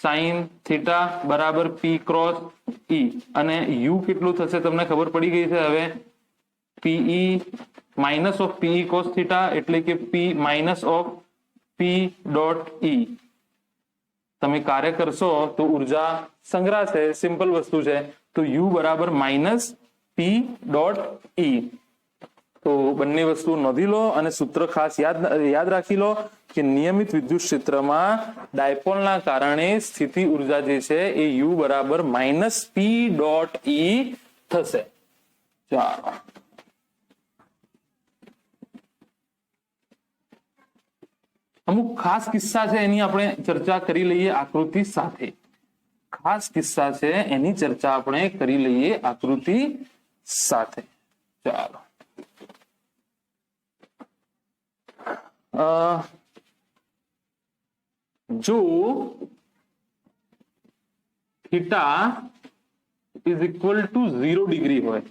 સાઇન થીટા બરાબર પી ક્રોસ ઈ. અને યુ કેટલું થશે તમને ખબર પડી ગઈ છે હવે? PE minus of PE cos theta એટલે કે પી માઇનસ ઓફ પી ડોટ ઈ. તમે કાર્ય કરશો તો ઉર્જા સંગ્રહાશે. સિમ્પલ વસ્તુ છે. તો યુ બરાબર માઇનસ પી ડોટ ઈ. તો બંને વસ્તુ નોંધી લો અને સૂત્ર ખાસ યાદ રાખી લો કે નિયમિત વિદ્યુત ક્ષેત્રમાં ડાયપોલના કારણે સ્થિતિ ઉર્જા જે છે એ યુ બરાબર માઇનસ પી ડોટ ઈ થશે. ચાલો, અમુક ખાસ કિસ્સા છે એની આપણે ચર્ચા કરી લઈએ આકૃતિ સાથે. ખાસ કિસ્સા છે એની ચર્ચા આપણે કરી લઈએ આકૃતિ સાથે. ચાલો, જો theta is equal two 0 degree હોય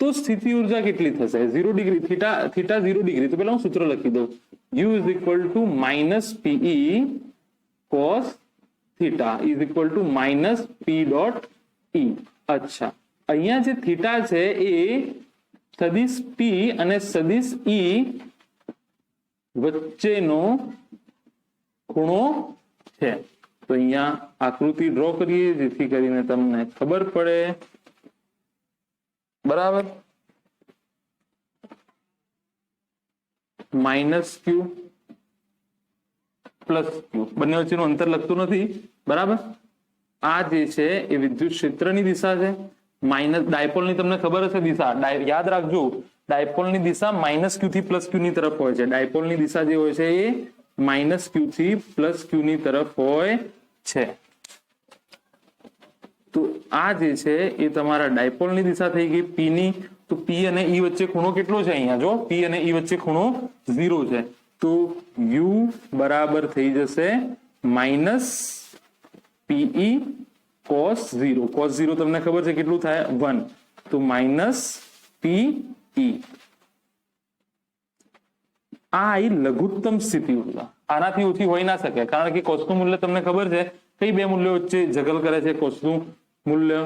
તો સ્થિતિ ઉર્જા કેટલી થશે? 0 ડિગ્રી, થીટા 0 ડિગ્રી. તો પેલા હું સૂત્ર લખી દઉં. U is equal to minus PE cos theta is equal to minus P dot E. અચ્છા, અહીંયા જે થીટા છે એ સદિશ પી અને સદિશ ઈ વચ્ચેનો ખૂણો છે. તો અહીંયા આકૃતિ ડ્રો કરીએ જેથી કરીને તમને ખબર પડે. બરાબર, માઇનસ ક્યુ પ્લસ ક્યુ, બંને વચ્ચેનું અંતર લખતું નથી. બરાબર, આ જે છે એ વિદ્યુત ક્ષેત્રની દિશા છે. માઇનસ ડાયપોલની તમને ખબર હશે દિશા, યાદ રાખજો. ડાયપોલની દિશા માઇનસ ક્યુ થી પ્લસ ક્યુ ની તરફ હોય છે. ડાયપોલની દિશા જે હોય છે એ માઇનસ ક્યુ થી પ્લસ ક્યુ ની તરફ હોય છે. તો આ જે છે એ તમારા ડાયપોલની દિશા થઈ ગઈ પી ની. તો પી અને ઈ વચ્ચે ખૂણો કેટલો છે? અહીંયા જો પી અને ઈ વચ્ચે ખૂણો 0 છે. તો યુ બરાબર થઈ જશે માઇનસ પીઈ કોસ 0. કોસ 0 તમને ખબર છે કેટલું થાય? 1. તો માઇનસ પીઈ. આ લઘુત્તમ સ્થિતિ ઉર્જા, આનાથી ઓછી હોઈ ના શકે. કારણ કે કોસનું મૂલ્ય તમને ખબર છે કઈ બે મૂલ્યો વચ્ચે જગલ કરે છે? કોસનું મૂલ્ય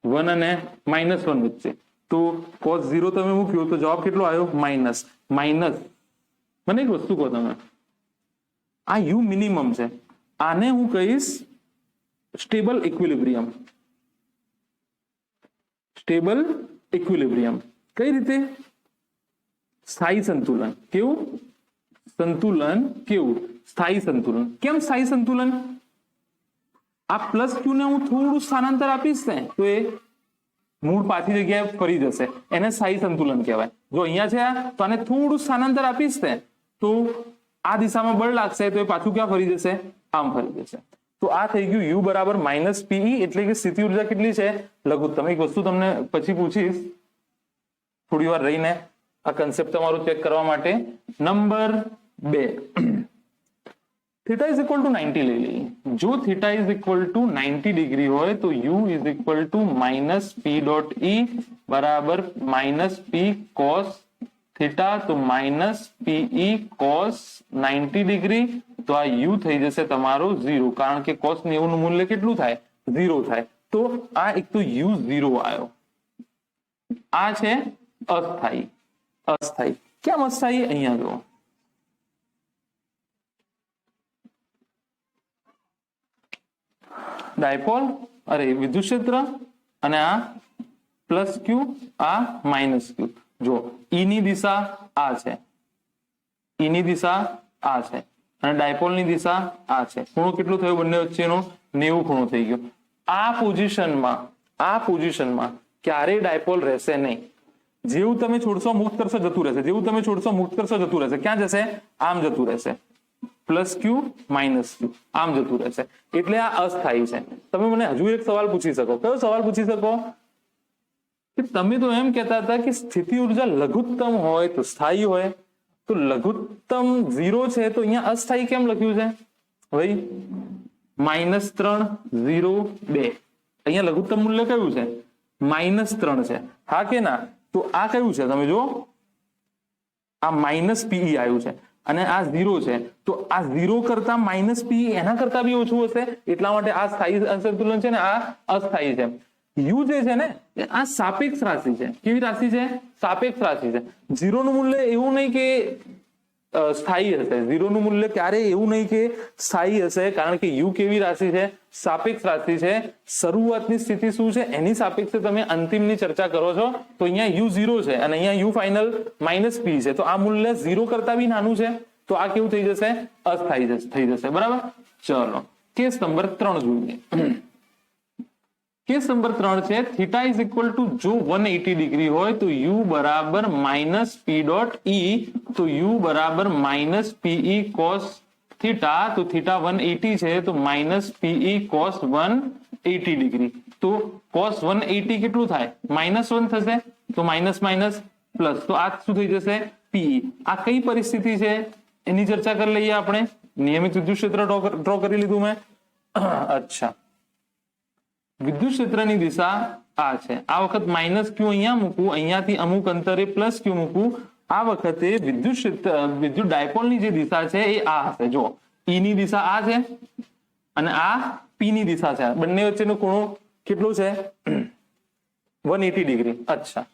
1 અને -1 વચ્ચે. તો cos 0 તમે મૂક્યો તો જવાબ કેટલો આવ્યો? માઇનસ. મને એક વસ્તુ કહો તમે, આ યુ મિનિમમ છે, આને હું કહીશ સ્ટેબલ ઇક્વિલિબ્રિયમ. સ્ટેબલ ઇક્વિલિબ્રિયમ કઈ રીતે? સ્થાયી સંતુલન. કેવું સંતુલન? કેવું સ્થાયી સંતુલન. કેમ સ્થાયી સંતુલન? આ પ્લસ ક્યુ ને હું થોડું સ્થાનાંતર આપીશ ને તો એ મૂળ પાછી જગ્યાએ ફરી જશે. એને સ્થાયી સંતુલન કહેવાય. જો અહીંયા છે તો આને થોડું સ્થાનાંતર આપીશ ને તો આ દિશામાં બળ લાગશે તો એ પાછું ક્યાં ફરી જશે? આમ ફરી જશે. તો આ થઈ ગયું યુ બરાબર માઇનસ પીઈ. એટલે કે સ્થિતિ ઉર્જા કેટલી છે? લઘુત્તમ. એક વસ્તુ તમને પછી પૂછીશ થોડી વાર રહીને, આ કન્સેપ્ટ તમારું ચેક કરવા માટે. Number 2, theta is equal to 90 લઈ લઈએ. જો theta is equal to 90 degree હોય તો U is equal to minus P dot E બરાબર માઇનસ પી કોસ થીટા તો માઇનસ પીઈ કોસ 90 ડિગ્રી, તો આ યુ થઈ જશે તમારો 0, કારણ કે કોસ 90 નું મૂલ્ય કેટલું થાય? 0 થાય. તો આ એક તો યુ 0 આવ્યો. આ છે અસ્થાયી. અસ્થાયી કેમ અસ્થાયી? અહીંયા જુઓ, ડાયપોલ અરે વિદ્યુત ક્ષેત્ર અને આ પ્લસ ક્યુ, આ માઇનસ ક્યુ. જો ઈ ની દિશા આ છે, ઈ ની દિશા આ છે અને ડાયપોલ ની દિશા આ છે. ખૂણો કેટલો થયો બંને વચ્ચેનો? 90 ખૂણો થઈ ગયો. આ પોઝિશનમાં ક્યારેય ડાયપોલ રહેશે નહીં. જેવું તમે છોડશો મુક્ત કરશો જતું રહેશે, જેવું તમે છોડશો મુક્ત કરશો જતું રહેશે. ક્યાં જશે? આમ જતું રહેશે. પ્લસ ક્યુ માઇનસ ક્યુ આમ જતું રહેશે. એટલે આ અસ્થાયી છે. તમે મને હજુ એક સવાલ પૂછી શકો. કયો સવાલ પૂછી શકો? કે તમે તો એમ કહેતા હતા કે સ્થિતિ ઉર્જા લઘુત્તમ હોય તો સ્થાયી હોય, તો લઘુત્તમ 0 છે તો અહીંયા અસ્થાયી કેમ લખ્યું છે ભાઈ? -3 0 2 અહીંયા લઘુત્તમ મૂલ્ય કયું છે? -3 છે. હા કે ના? તો આ કયું છે? તમે જો આ માઇનસ પીઈ આવ્યું છે અને આ 0 છે, તો આ 0 કરતા માઇનસ પીઈ એના કરતા બી ઓછું હશે. એટલા માટે આ સ્થાયી અસંતુલન છે ને આ અસ્થાયી છે. યુ જે છે ને આ સાપેક્ષ રાશિ છે. કેવી રાશિ છે? સાપેક્ષ રાશિ છે. 0 નું મૂલ્ય એવું નહીં કે સ્થાયી હશે. 0 નું મૂલ્ય ક્યારે એવું નહીં કે સ્થાયી હશે, કારણ કે યુ કેવી રાશિ છે? સાપેક્ષ રાશિ છે. શરૂઆતની સ્થિતિ શું છે એની સાપેક્ષે તમે અંતિમની ચર્ચા કરો છો. તો અહીંયા યુ 0 છે અને અહીંયા યુ ફાઇનલ માઇનસ પી છે, તો આ મૂલ્ય 0 કરતા બી નાનું છે, તો આ કેવું થઈ જશે? અસ્થાયી થઈ જશે. બરાબર. ચલો કેસ નંબર 3 જોઈએ. કેસ નંબર 3 છે થીટા ઇઝ ઇક્વલ ટુ જો 180 ડિગ્રી હોય તો યુ બરાબર માઇનસ પી ડોટ ઈ, તો યુ બરાબર માઇનસ પીઈ કોસ થીટા, તો થીટા 180 છે તો માઇનસ પીઈ કોસ 180 ડિગ્રી. તો કોસ 180 કેટલું થાય? -1 થશે, તો માઇનસ માઇનસ પ્લસ, તો આ શું થઈ જશે? પીઈ. આ કઈ પરિસ્થિતિ છે એની ચર્ચા કરી લઈએ આપણે. નિયમિત વિદ્યુત ક્ષેત્ર ડ્રો કરી લીધું મેં. અચ્છા, વિદ્યુત ક્ષેત્રની દિશા આ છે. આ વખત માઇનસ ક્યુ અહીંયા મૂકું, અહીંયાથી અમુક અંતરે પ્લસ ક્યુ મૂકું. આ વખતે વિદ્યુત ડાયપોલની જે દિશા છે એ આ હશે. જો ઈ ની દિશા આ છે અને આ પી ની દિશા છે. બંને વચ્ચેનો ખૂણો કેટલો છે? 180 ડિગ્રી. અચ્છા,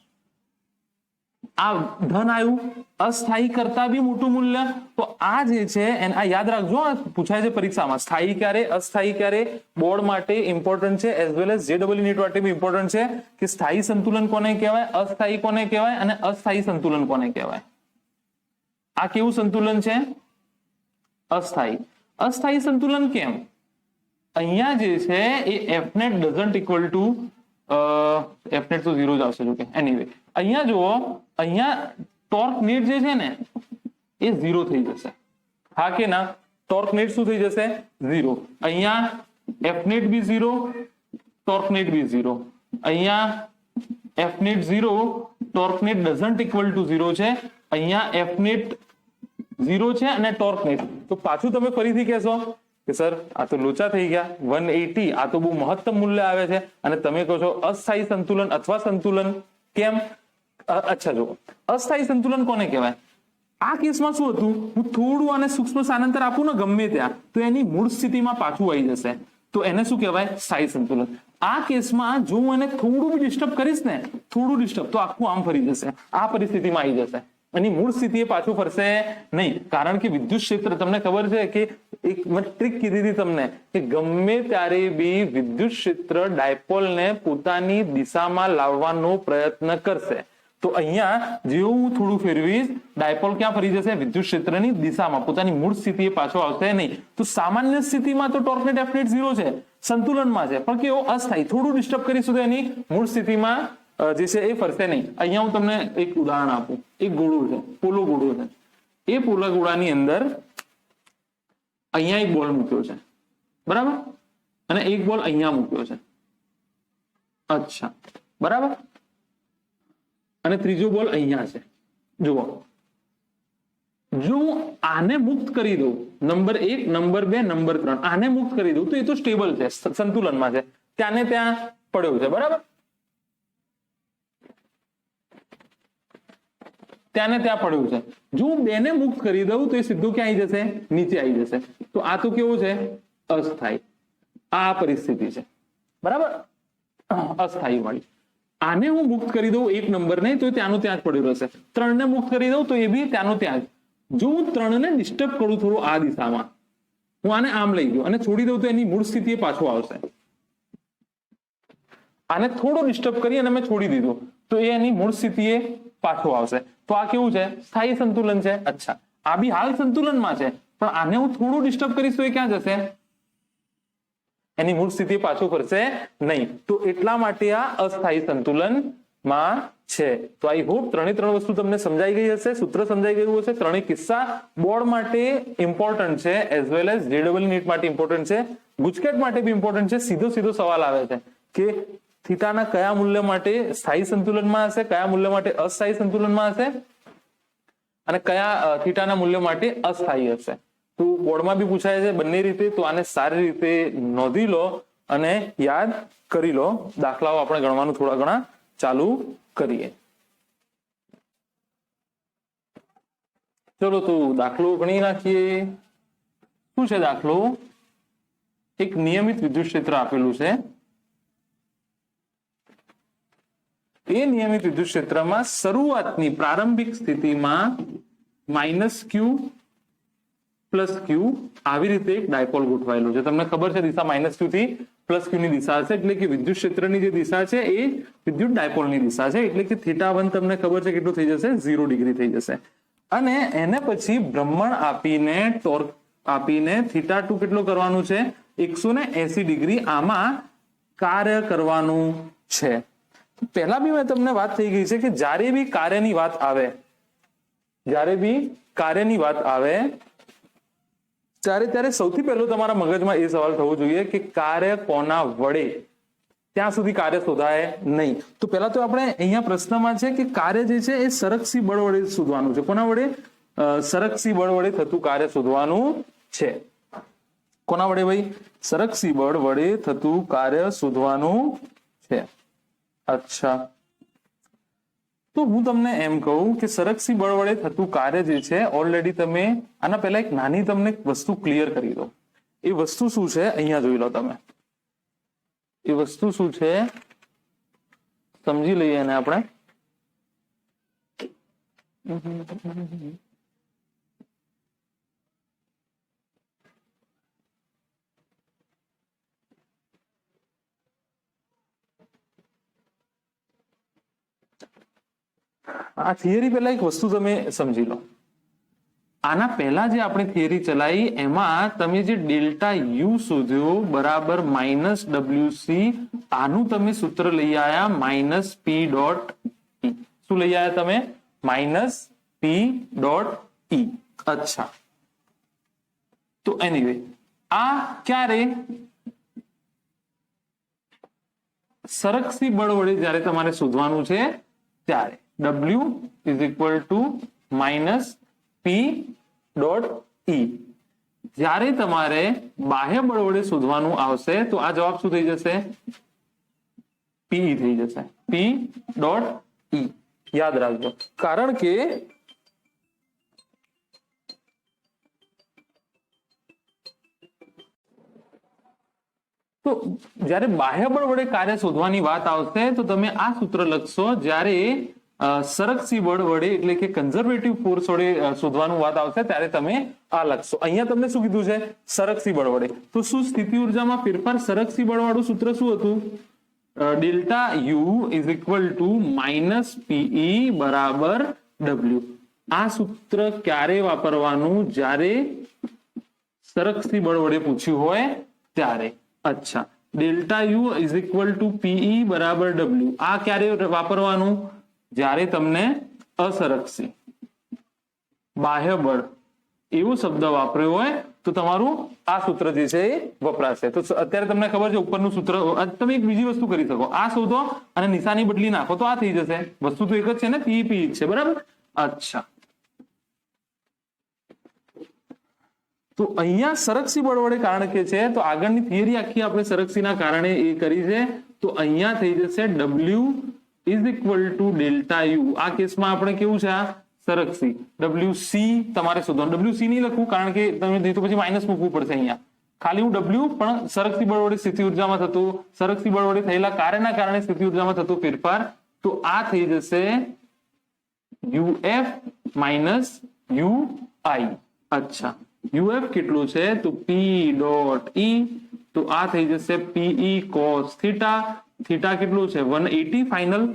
આ ધન આવ્યું, અસ્થાયી કરતા બી મોટું મૂલ્ય. તો આ જે છે આ યાદ રાખજો, પૂછાય છે પરીક્ષામાં. સ્થાયી ક્યારે, અસ્થાયી ક્યારે, બોર્ડ માટે ઇમ્પોર્ટન્ટ છે, એઝ વેલ એઝ જેડબલ્યુ નીટ માટે બી ઇમ્પોર્ટન્ટ છે કે સ્થાયી સંતુલન કોને કહેવાય, અસ્થાયી કોને કહેવાય અને અસ્થાયી સંતુલન કોને કહેવાય. આ કેવું સંતુલન છે? અસ્થાયી. અસ્થાયી સંતુલન કેમ? અહીંયા જે છે એ એફનેટ ડઝન્ટ ઇક્વલ ટુ એફનેટ તો 0 જ આવશે. જો કે એનીવે અહીંયા જુઓ, અહીંયા ટોર્ક નેટ જે છે ને એ 0 થઈ જશે. હા કે ના? ટોર્ક નેટ શું થઈ જશે? 0. અહીંયા એફનેટ બી 0, ટોર્ક નેટ બી 0. અહીંયા એફનેટ 0, torque net doesn't equal to 0 છે. અહીંયા એફનેટ 0 છે અને ટોર્ક નેટ. તો પાછું તમે ફરીથી કહેશો કે સર આ તો લોચા થઈ ગયા, 180 આ તો બહુ મહત્તમ મૂલ્ય આવે છે અને તમે કહો છો અસ્થાયી સંતુલન અથવા સંતુલન. કેમ? અચ્છા, જો અસ્થાયી સંતુલન કોને કહેવાય? આ કેસમાં શું હતું, હું થોડું આને સૂક્ષ્મ સ્થાનાંતર આપું ને ગમે ત્યાં, તો એની મૂળ સ્થિતિમાં પાછું આવી જશે. તો એને શું કહેવાય? સ્થાયી સંતુલન. આ કેસમાં જો હું એને થોડું બી ડિસ્ટર્બ કરીશ ને, થોડું ડિસ્ટર્બ, તો આખું આમ ફરી જશે, આ પરિસ્થિતિમાં આવી જશે. એની મૂળ સ્થિતિએ પાછું ફરશે નહીં, કારણ કે વિદ્યુત ક્ષેત્ર, તમને ખબર છે કે એક ટ્રીક કીધી હતી તમને કે ગમે ત્યારે બી વિદ્યુત ક્ષેત્ર ડાયપોલને પોતાની દિશામાં લાવવાનો પ્રયત્ન કરશે. તો અહીંયા જેવું હું થોડું ફેરવીશ, ડાયપોલ ક્યાં ફરી જશે? વિદ્યુત ક્ષેત્રની દિશામાં, પોતાની મૂળ સ્થિતિએ પાછો આવશે નહીં. તો સામાન્ય સ્થિતિમાં તો ટોર્ક નેટ એફનેટ 0 છે, સંતુલનમાં છે, પણ કેવો? અસ્થાયી. થોડું ડિસ્ટર્બ કરીશું તો એની મૂળ સ્થિતિમાં જે છે એ ફરશે નહીં. અહીંયા હું તમને એક ઉદાહરણ આપું. એક ગોળો છે, પોલો ગોળો છે. એ પોલા ગોળાની અંદર અહીંયા એક બોલ મૂક્યો છે, બરાબર, અને એક બોલ અહીંયા મૂક્યો છે. અચ્છા, બરાબર, અને ત્રીજો બોલ અહીંયા છે. જુઓ, જો આને મુક્ત કરી દઉં, નંબર 1, નંબર 2, નંબર 3, આને મુક્ત કરી દઉં તો એ તો સ્ટેબલ છે, સંતુલનમાં છે, ત્યાંને ત્યાં પડ્યો છે, બરાબર. ત્યાંને ત્યાં પડ્યું છે. જો હું 2 ને મુક્ત કરી દઉં તો એ સીધું ક્યાં આવી જશે? નીચે આવી જશે. તો આ તો કેવું છે? અસ્થાયી. આ પરિસ્થિતિ છે, બરાબર, અસ્થાયી વાળી. આને હું મુક્ત કરી દઉં 1 નંબરને તો ત્યાંનું ત્યાં જ પડ્યું રહેશે. 3 ને મુક્ત કરી દઉં તો એ બી ત્યાંનું ત્યાં જ. જો હું 3 ને ડિસ્ટર્બ કરું થોડું આ દિશામાં, હું આને આમ લઈ ગયો અને છોડી દઉં તો એની મૂળ સ્થિતિએ પાછો આવશે. આને થોડો ડિસ્ટર્બ કરી અને મેં છોડી દીધું તો એ એની મૂળ સ્થિતિએ પાછો આવશે. તો આ કેવું છે? સ્થાયી સંતુલન છે. અચ્છા, આ બી હાલ સંતુલનમાં છે, પણ આને હું થોડું ડિસ્ટર્બ કરીશ તો એ ક્યાં જશે? એની મૂળ સ્થિતિ પાછું ફરશે નહીં. તો એટલા માટે આ અસ્થાયી સંતુલનમાં છે. તો આઈ હોપ 3 વસ્તુ તમને સમજાઈ ગઈ હશે, સૂત્ર સમજાઈ ગયું હશે. 3 કિસ્સા બોર્ડ માટે ઇમ્પોર્ટન્ટ છે, as well as JEE NEET માટે ઇમ્પોર્ટન્ટ છે, ગુજકેટ માટે બી ઇમ્પોર્ટન્ટ છે. સીધો સવાલ આવે છે કે થીટાના કયા મૂલ્ય માટે સ્થાયી સંતુલનમાં હશે, કયા મૂલ્ય માટે અસ્થાયી સંતુલનમાં હશે, અને કયા થીટાના મૂલ્ય માટે અસ્થાયી હશે. તો બોર્ડમાં બી પૂછાય છે બંને રીતે. તો આને સારી રીતે નોંધી લો અને યાદ કરી લો. દાખલાઓ આપણે ગણવાનું થોડા ઘણા ચાલુ કરીએ. ચલો તો દાખલો ગણી નાખીએ. શું છે દાખલો? એક નિયમિત વિદ્યુત ક્ષેત્ર આપેલું છે. એ નિયમિત વિદ્યુત ક્ષેત્રમાં શરૂઆતની પ્રારંભિક સ્થિતિમાં -q + q આવી રીતે એક ડાયપોલ ગોઠવાયેલું છે. તમને ખબર છે દિશા -q થી +q ની દિશા છે, એટલે કે વિદ્યુત ક્ષેત્રની જે દિશા છે એ વિદ્યુત ડાયપોલની દિશા છે. એટલે કે θ1 તમને ખબર છે કેટલું થઈ જશે? 0 ડિગ્રી થઈ જશે. અને એને પછી ભ્રમણ આપીને ટોર્ક આપીને θ2 કેટલો કરવાનું છે? 180 ડિગ્રી આમાં કાર્ય કરવાનું છે. પહેલા બી મેં તમને વાત થઈ ગઈ છે કે જ્યારે બી કાર્યની વાત આવે ત્યારે સૌથી પહેલો તમારા મગજમાં એ સવાલ થવો જોઈએ કે કાર્ય કોના વડે? ત્યાં સુધી કાર્ય શોધાય નહીં. તો પહેલા તો આપણે અહીંયા પ્રશ્નમાં છે કે કાર્ય જે છે એ સંરક્ષી બળ વડે શોધવાનું છે. કોના વડે? સંરક્ષી બળ વડે થતું કાર્ય શોધવાનું છે. કોના વડે ભાઈ? સંરક્ષી બળ વડે થતું કાર્ય શોધવાનું છે. અચ્છા, તો હું તમને એમ કહું કે સંરક્ષી બળ વડે થતું કાર્ય જે છે, ઓલરેડી તમે આના પહેલા એક નાની તમને વસ્તુ ક્લિયર કરી દો. એ વસ્તુ શું છે અહીંયા જોઈ લો તમે. એ વસ્તુ શું છે સમજી લઈએ એને આપણે. આ થિયરી પહેલા એક વસ્તુ તમે સમજી લો. આના પહેલા જે આપણે થિયરી ચલાવી એમાં તમે જે ડેલ્ટા યુ શોધ્યો બરાબર -WC, આનું તમે સૂત્ર લઈ આવ્યા -P.E. શું લઈ આવ્યા તમે? -P.E. અચ્છા, તો એનીવે આ ક્યારે સંરક્ષી બળ વડે જયારે તમારે શોધવાનું છે ત્યારે W is equal to -P.E. જ્યારે તમારે બાહ્ય બળ વડે શોધવાનું આવશે તો આ જવાબ શું થઈ જશે? PE થઈ જશે. P.E. યાદ રાખજો, કારણ કે તો જ્યારે બાહ્ય બળ વડે કાર્ય શોધવાની વાત આવશે તો તમે આ સૂત્ર લખશો. જ્યારે સંરક્ષી બળ વડે એટલે કે કન્ઝર્વેટિવ ફોર્સ વડે શોધવાનું વાત આવશે ત્યારે તમે આ લખશો. અહીંયા તમને શું કીધું છે? સંરક્ષી બળ વડે. તો શું સ્થિતિ ઉર્જામાં ફેરફાર સંરક્ષી બળ વાળું સૂત્ર શું હતું? Delta U is equal two -PE બરાબર W. આ સૂત્ર ક્યારે વાપરવાનું? જ્યારે સંરક્ષી બળ વડે પૂછ્યું હોય ત્યારે. અચ્છા, delta U is equal two PE બરાબર W. આ ક્યારે વાપરવાનું? જ્યારે તમને અસંરક્ષી બાહ્ય બળ એવો શબ્દ વાપર્યો હોય તો તમારું આ સૂત્ર જે છે એ વપરાશે. તો અત્યારે તમને ખબર છે ઉપરનું સૂત્ર. તમે એક બીજી વસ્તુ કરી શકો, આ શોધો અને નિશાની બદલી નાખો તો આ થઈ જશે. વસ્તુ તો એક જ છે ને, PE જ છે, બરાબર. અચ્છા, તો અહીંયા સંરક્ષી બળ વડે કારણ કે છે તો આગળની થિયરી આખી આપણે સંરક્ષીના કારણે એ કરી છે. તો અહીંયા થઈ જશે W is equal to delta you. આ કેસમાં આપણે કેવું છે? આ સરકસી WC તમારે શોધવાનું. WC નહીં લખવું કારણ કે તમે નહીં તો પછી માઇનસ મૂકવું પડશે અહીંયા. ખાલી હું W પણ સરકસી બળ વડે સ્થિતિ ઉર્જામાં થતો, સરકસી બળ વડે થયેલા કાર્યના કારણે સ્થિતિ ઉર્જામાં થતો ફેરફાર, તો આ થઈ જશે UF માઇનસ UI. અચ્છા, UF કેટલું છે તો P ડોટ E, તો આ થઈ જશે PE cos થીટા. થીટા કેટલું છે 180.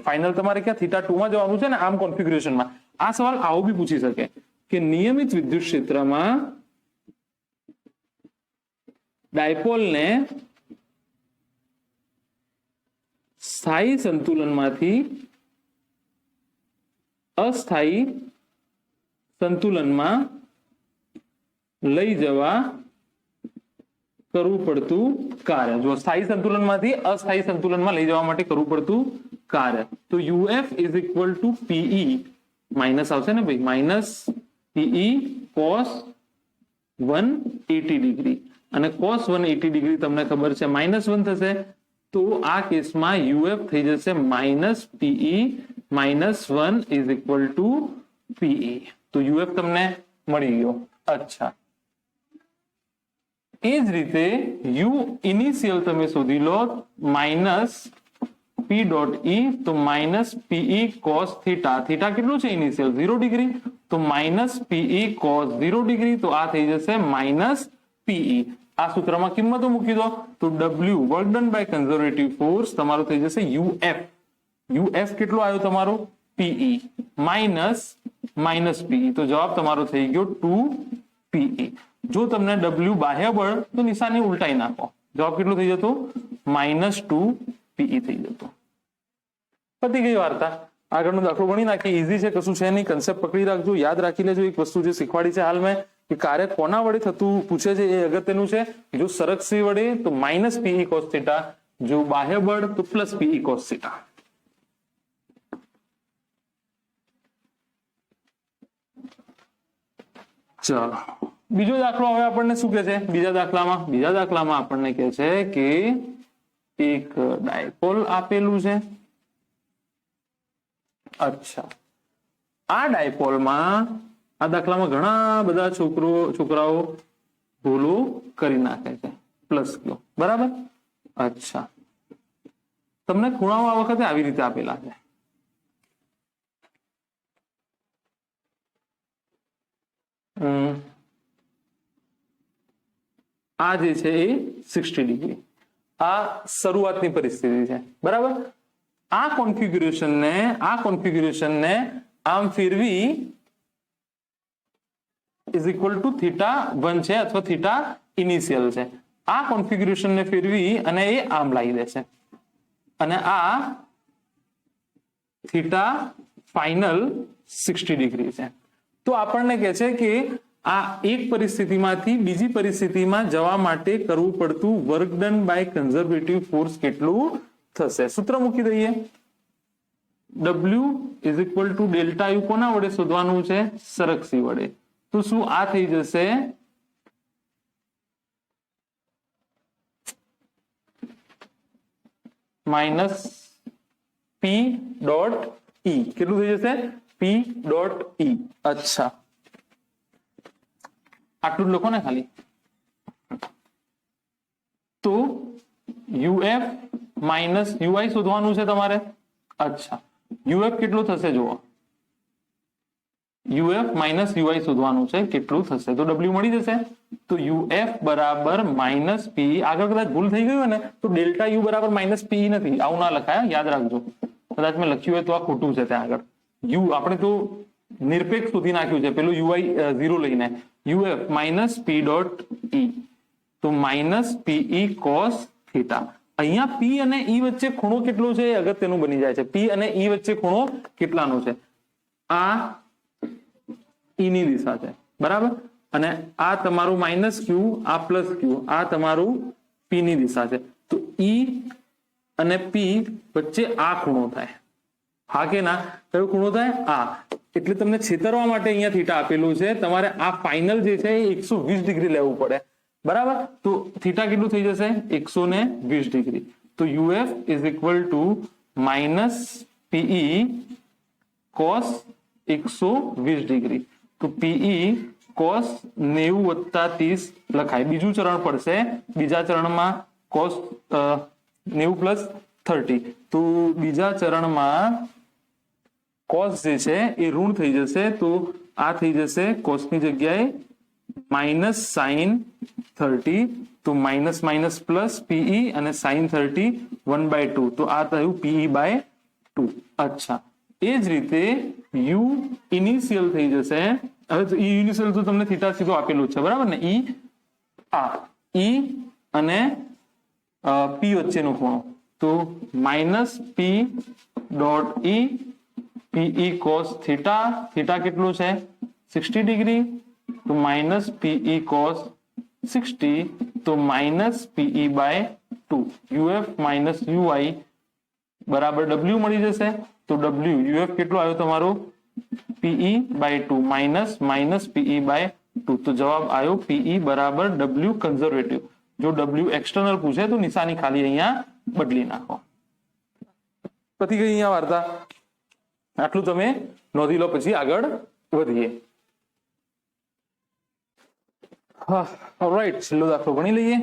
ફાઇનલ તમારે ક્યાં થીટા 2 માં જવાનું છે ને આમ કોન્ફિગ્યુરેશનમાં. આ સવાલ આવો બી પૂછી શકે કે નિયમિત વિદ્યુત ક્ષેત્રમાં ડાયપોલને સ્થાયી સંતુલનમાંથી અસ્થાયી સંતુલનમાં લઈ જવા કરવું પડતું કાર્ય. જો સ્થાયી સંતુલનમાંથી અસ્થાયી સંતુલનમાં લઈ જવા માટે કરવું પડતું કાર્ય, તો UF is equal two PE minus આવશે ને ભાઈ, માઇનસ PE cos 180 ડિગ્રી, અને cos 180 ડિગ્રી તમને ખબર છે -1 થશે, તો આ કેસમાં UF થઈ જશે minus PE -1 is equal two PE. તો UF તમને મળી ગયો. અચ્છા, એ જ રીતે U ઇનિશિયલ તમે શોધી લો માઇનસ P ડોટ E, તો minus PE cos theta. Theta કેટલું છે ઇનિશિયલ 0 ડિગ્રી, તો માઇનસ PE cos 0 ડિગ્રી, તો આ થઈ જશે માઇનસ PE. આ સૂત્રમાં કિંમતો મૂકી દો, તો W work done by conservative force તમારું થઈ જશે UF કેટલો આવ્યો તમારો PE માઇનસ PE, તો જવાબ તમારો થઈ ગયો 2PE. જો તમને W બાહ્ય બળ, તો નિશાની ઉલટાઈ નાખો, જવાબ કેટલો થઈ જતો -2PE થઈ જતો. પતી ગઈ વાર્તા. આગળનો દાખલો ગણી નાખીએ. ઈઝી છે, કશું છે નહીં. કન્સેપ્ટ પકડી રાખજો, યાદ રાખી લેજો. એક વસ્તુ જે શીખવાડી છે હાલ મેં, કે કાર્ય કોના વડે થતું પૂછે છે એ અગત્યનું છે. જો સરકસી વડે તો -PE cos થીટા, જો બાહ્ય બળ તો +PE cos થીટા. ચાલો, બીજો દાખલો હવે આપણને શું કે છે? બીજા દાખલામાં આપણને કે છે કે એક ડાયપોલ આપેલું છે. અચ્છા, આ ડાયપોલમાં, આ દાખલામાં ઘણા બધા છોકરાઓ ભૂલો કરી નાખે છે. પ્લસ ક્યુ, બરાબર. અચ્છા, તમને ખૂણાઓ આ વખતે આવી રીતે આપેલા છે. આ જે છે એ 60 ડિગ્રી, આ શરૂઆતની પરિસ્થિતિ છે, બરાબર. આ કોન્ફિગ્યુરેશનને આમ ફેરવી ઇઝ ઇક્વલ ટુ થીટા 1 છે અથવા થીટા ઇનિશિયલ છે. આ કોન્ફિગ્યુરેશનને ફેરવી અને એ આમ લાવી દેશે, અને આ થીટા ફાઇનલ 60 ડિગ્રી છે. તો આપણને કહે છે કે આ એક પરિસ્થિતિમાંથી બીજી પરિસ્થિતિમાં જવા માટે કરવું પડતું work done by conservative force કેટલું થશે? સૂત્ર મૂકી દઈએ. W is equal to delta U કોના વડે શોધવાનું છે? સરકસી વડે. તો શું આ થઈ જશે માઇનસ P ડોટ E. કેટલું થઈ જશે? P dot E. અચ્છા, આટલું જ લખો ને ખાલી. તો UF માઇનસ UI શોધવાનું છે તમારે. અચ્છા, UF કેટલું થશે જુઓ, UF માઇનસ UI શોધવાનું છે, કેટલું થશે? તો W મળી જશે. તો UF બરાબર માઇનસ PE. આગળ કદાચ ભૂલ થઈ ગયું ને તો ડેલ્ટા U બરાબર માઇનસ PE નથી, આવું ના લખાય, યાદ રાખજો. કદાચ મેં લખ્યું હોય તો આ ખોટું છે. ત્યાં આગળ U આપણે તો નિરપેક્ષ શોધી નાખ્યું છે, પેલું UI 0 લઈને. UF minus P dot E, તો માઇનસ PE cos થીટા. અહીંયા P અને E વચ્ચે ખૂણો કેટલો છે એ અગત્યનું બની જાય છે. P અને E વચ્ચે ખૂણો કેટલાનો છે? આ E ની દિશા છે, બરાબર. અને આ તમારું માઇનસ Q, આ પ્લસ Q, આ તમારું P ની દિશા છે. તો E અને P વચ્ચે આ ખૂણો થાય. હા કે ના? કયો ખૂણો થાય? આ. એટલે તમને છેતરવા માટે અહીંયા થીટા આપેલું છે. તમારે આ ફાઇનલ જે છે એ 120 ડિગ્રી લેવું પડે, બરાબર. તો થીટા કેટલું થઈ જશે? 120 ડિગ્રી. તો UF is equal to minus PE cos 120 degree. તો પીઈ cos 90 + 30 લખાય. બીજું ચરણ પડશે, બીજા ચરણમાં cos 90 + 30. તો બીજા ચરણમાં cos જે છે એ ઋણ થઈ જશે, તો આ થઈ જશે cos ની જગ્યાએ -sin 30. તો માઇનસ માઇનસ પ્લસ પીઈ અને sin 30 1/2. તો આ થયું pe/2. અચ્છા, એ જ રીતે u ઇનિશિયલ થઈ જશે. હવે તો ઈ ઇનિશિયલ તો તમને થીટા સીધો આપેલું છે, બરાબર ને? ઈ અને પી વચ્ચેનો ખૂણો, તો -p.e pe cos theta. Theta કેટલું છે? 60 ડિગ્રી. તો -pe cos 60, તો -pe/2. uf - ui બરાબર w મળી જશે. તો uf કેટલો આવ્યો તમારો? pe/2 minus pe/2. તો જવાબ આવ્યો pe બરાબર w કન્ઝર્વેટિવ. જો w એક્સટર્નલ પૂછે તો નિશાની ખાલી અહીંયા બદલી નાખો. પતી ગઈ અહીંયા વાર્તા. આટલું તમે નોંધી લો, પછી આગળ વધીએ. હા, ઓલરાઈટ, છેલ્લો દાખલો ગણી લઈએ.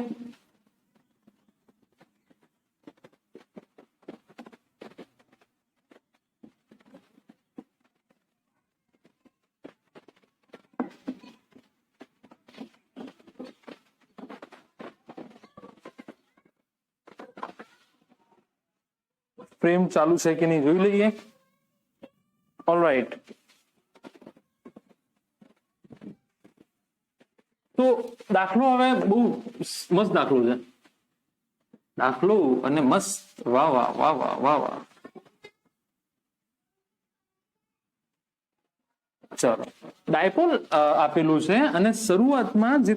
ફ્રેમ ચાલુ છે કે નહીં જોઈ લઈએ. ઓલરાઈટ, તો દાખલો હવે બહુ મસ્ત દાખલો છે. દાખલો અને મસ્ત, વાહ વાહ વાહ વાહ વાહ વાહ. ચલો, ડાયપોલ આપેલું છે અને શરૂઆતમાં જે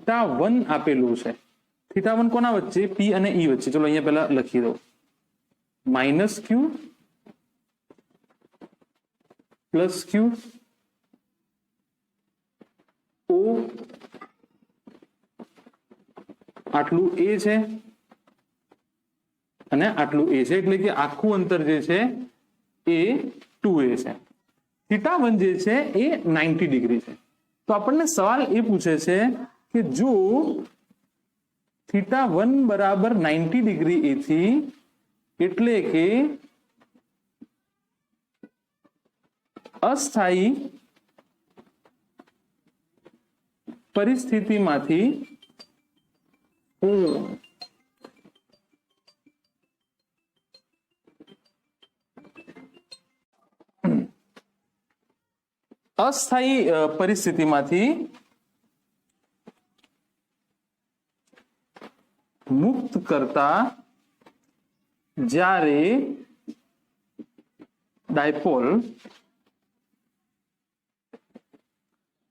θ1 આપેલું છે, θ1 કોના વચ્ચે? પી અને ઈ વચ્ચે. ચલો અહીંયા પહેલા લખી દઉં, -q + q o આટલું a છે અને આટલું a છે, એટલે કે આખું અંતર જે છે એ 2a છે. θ1 જે છે એ 90 ડિગ્રી છે. તો આપણને સવાલ એ પૂછે છે કે જો θ1 બરાબર 90 ડિગ્રી a થી, એટલે કે અસ્થાયી પરિસ્થિતિમાંથી મુક્ત કરતા જ્યારે ડાયપોલ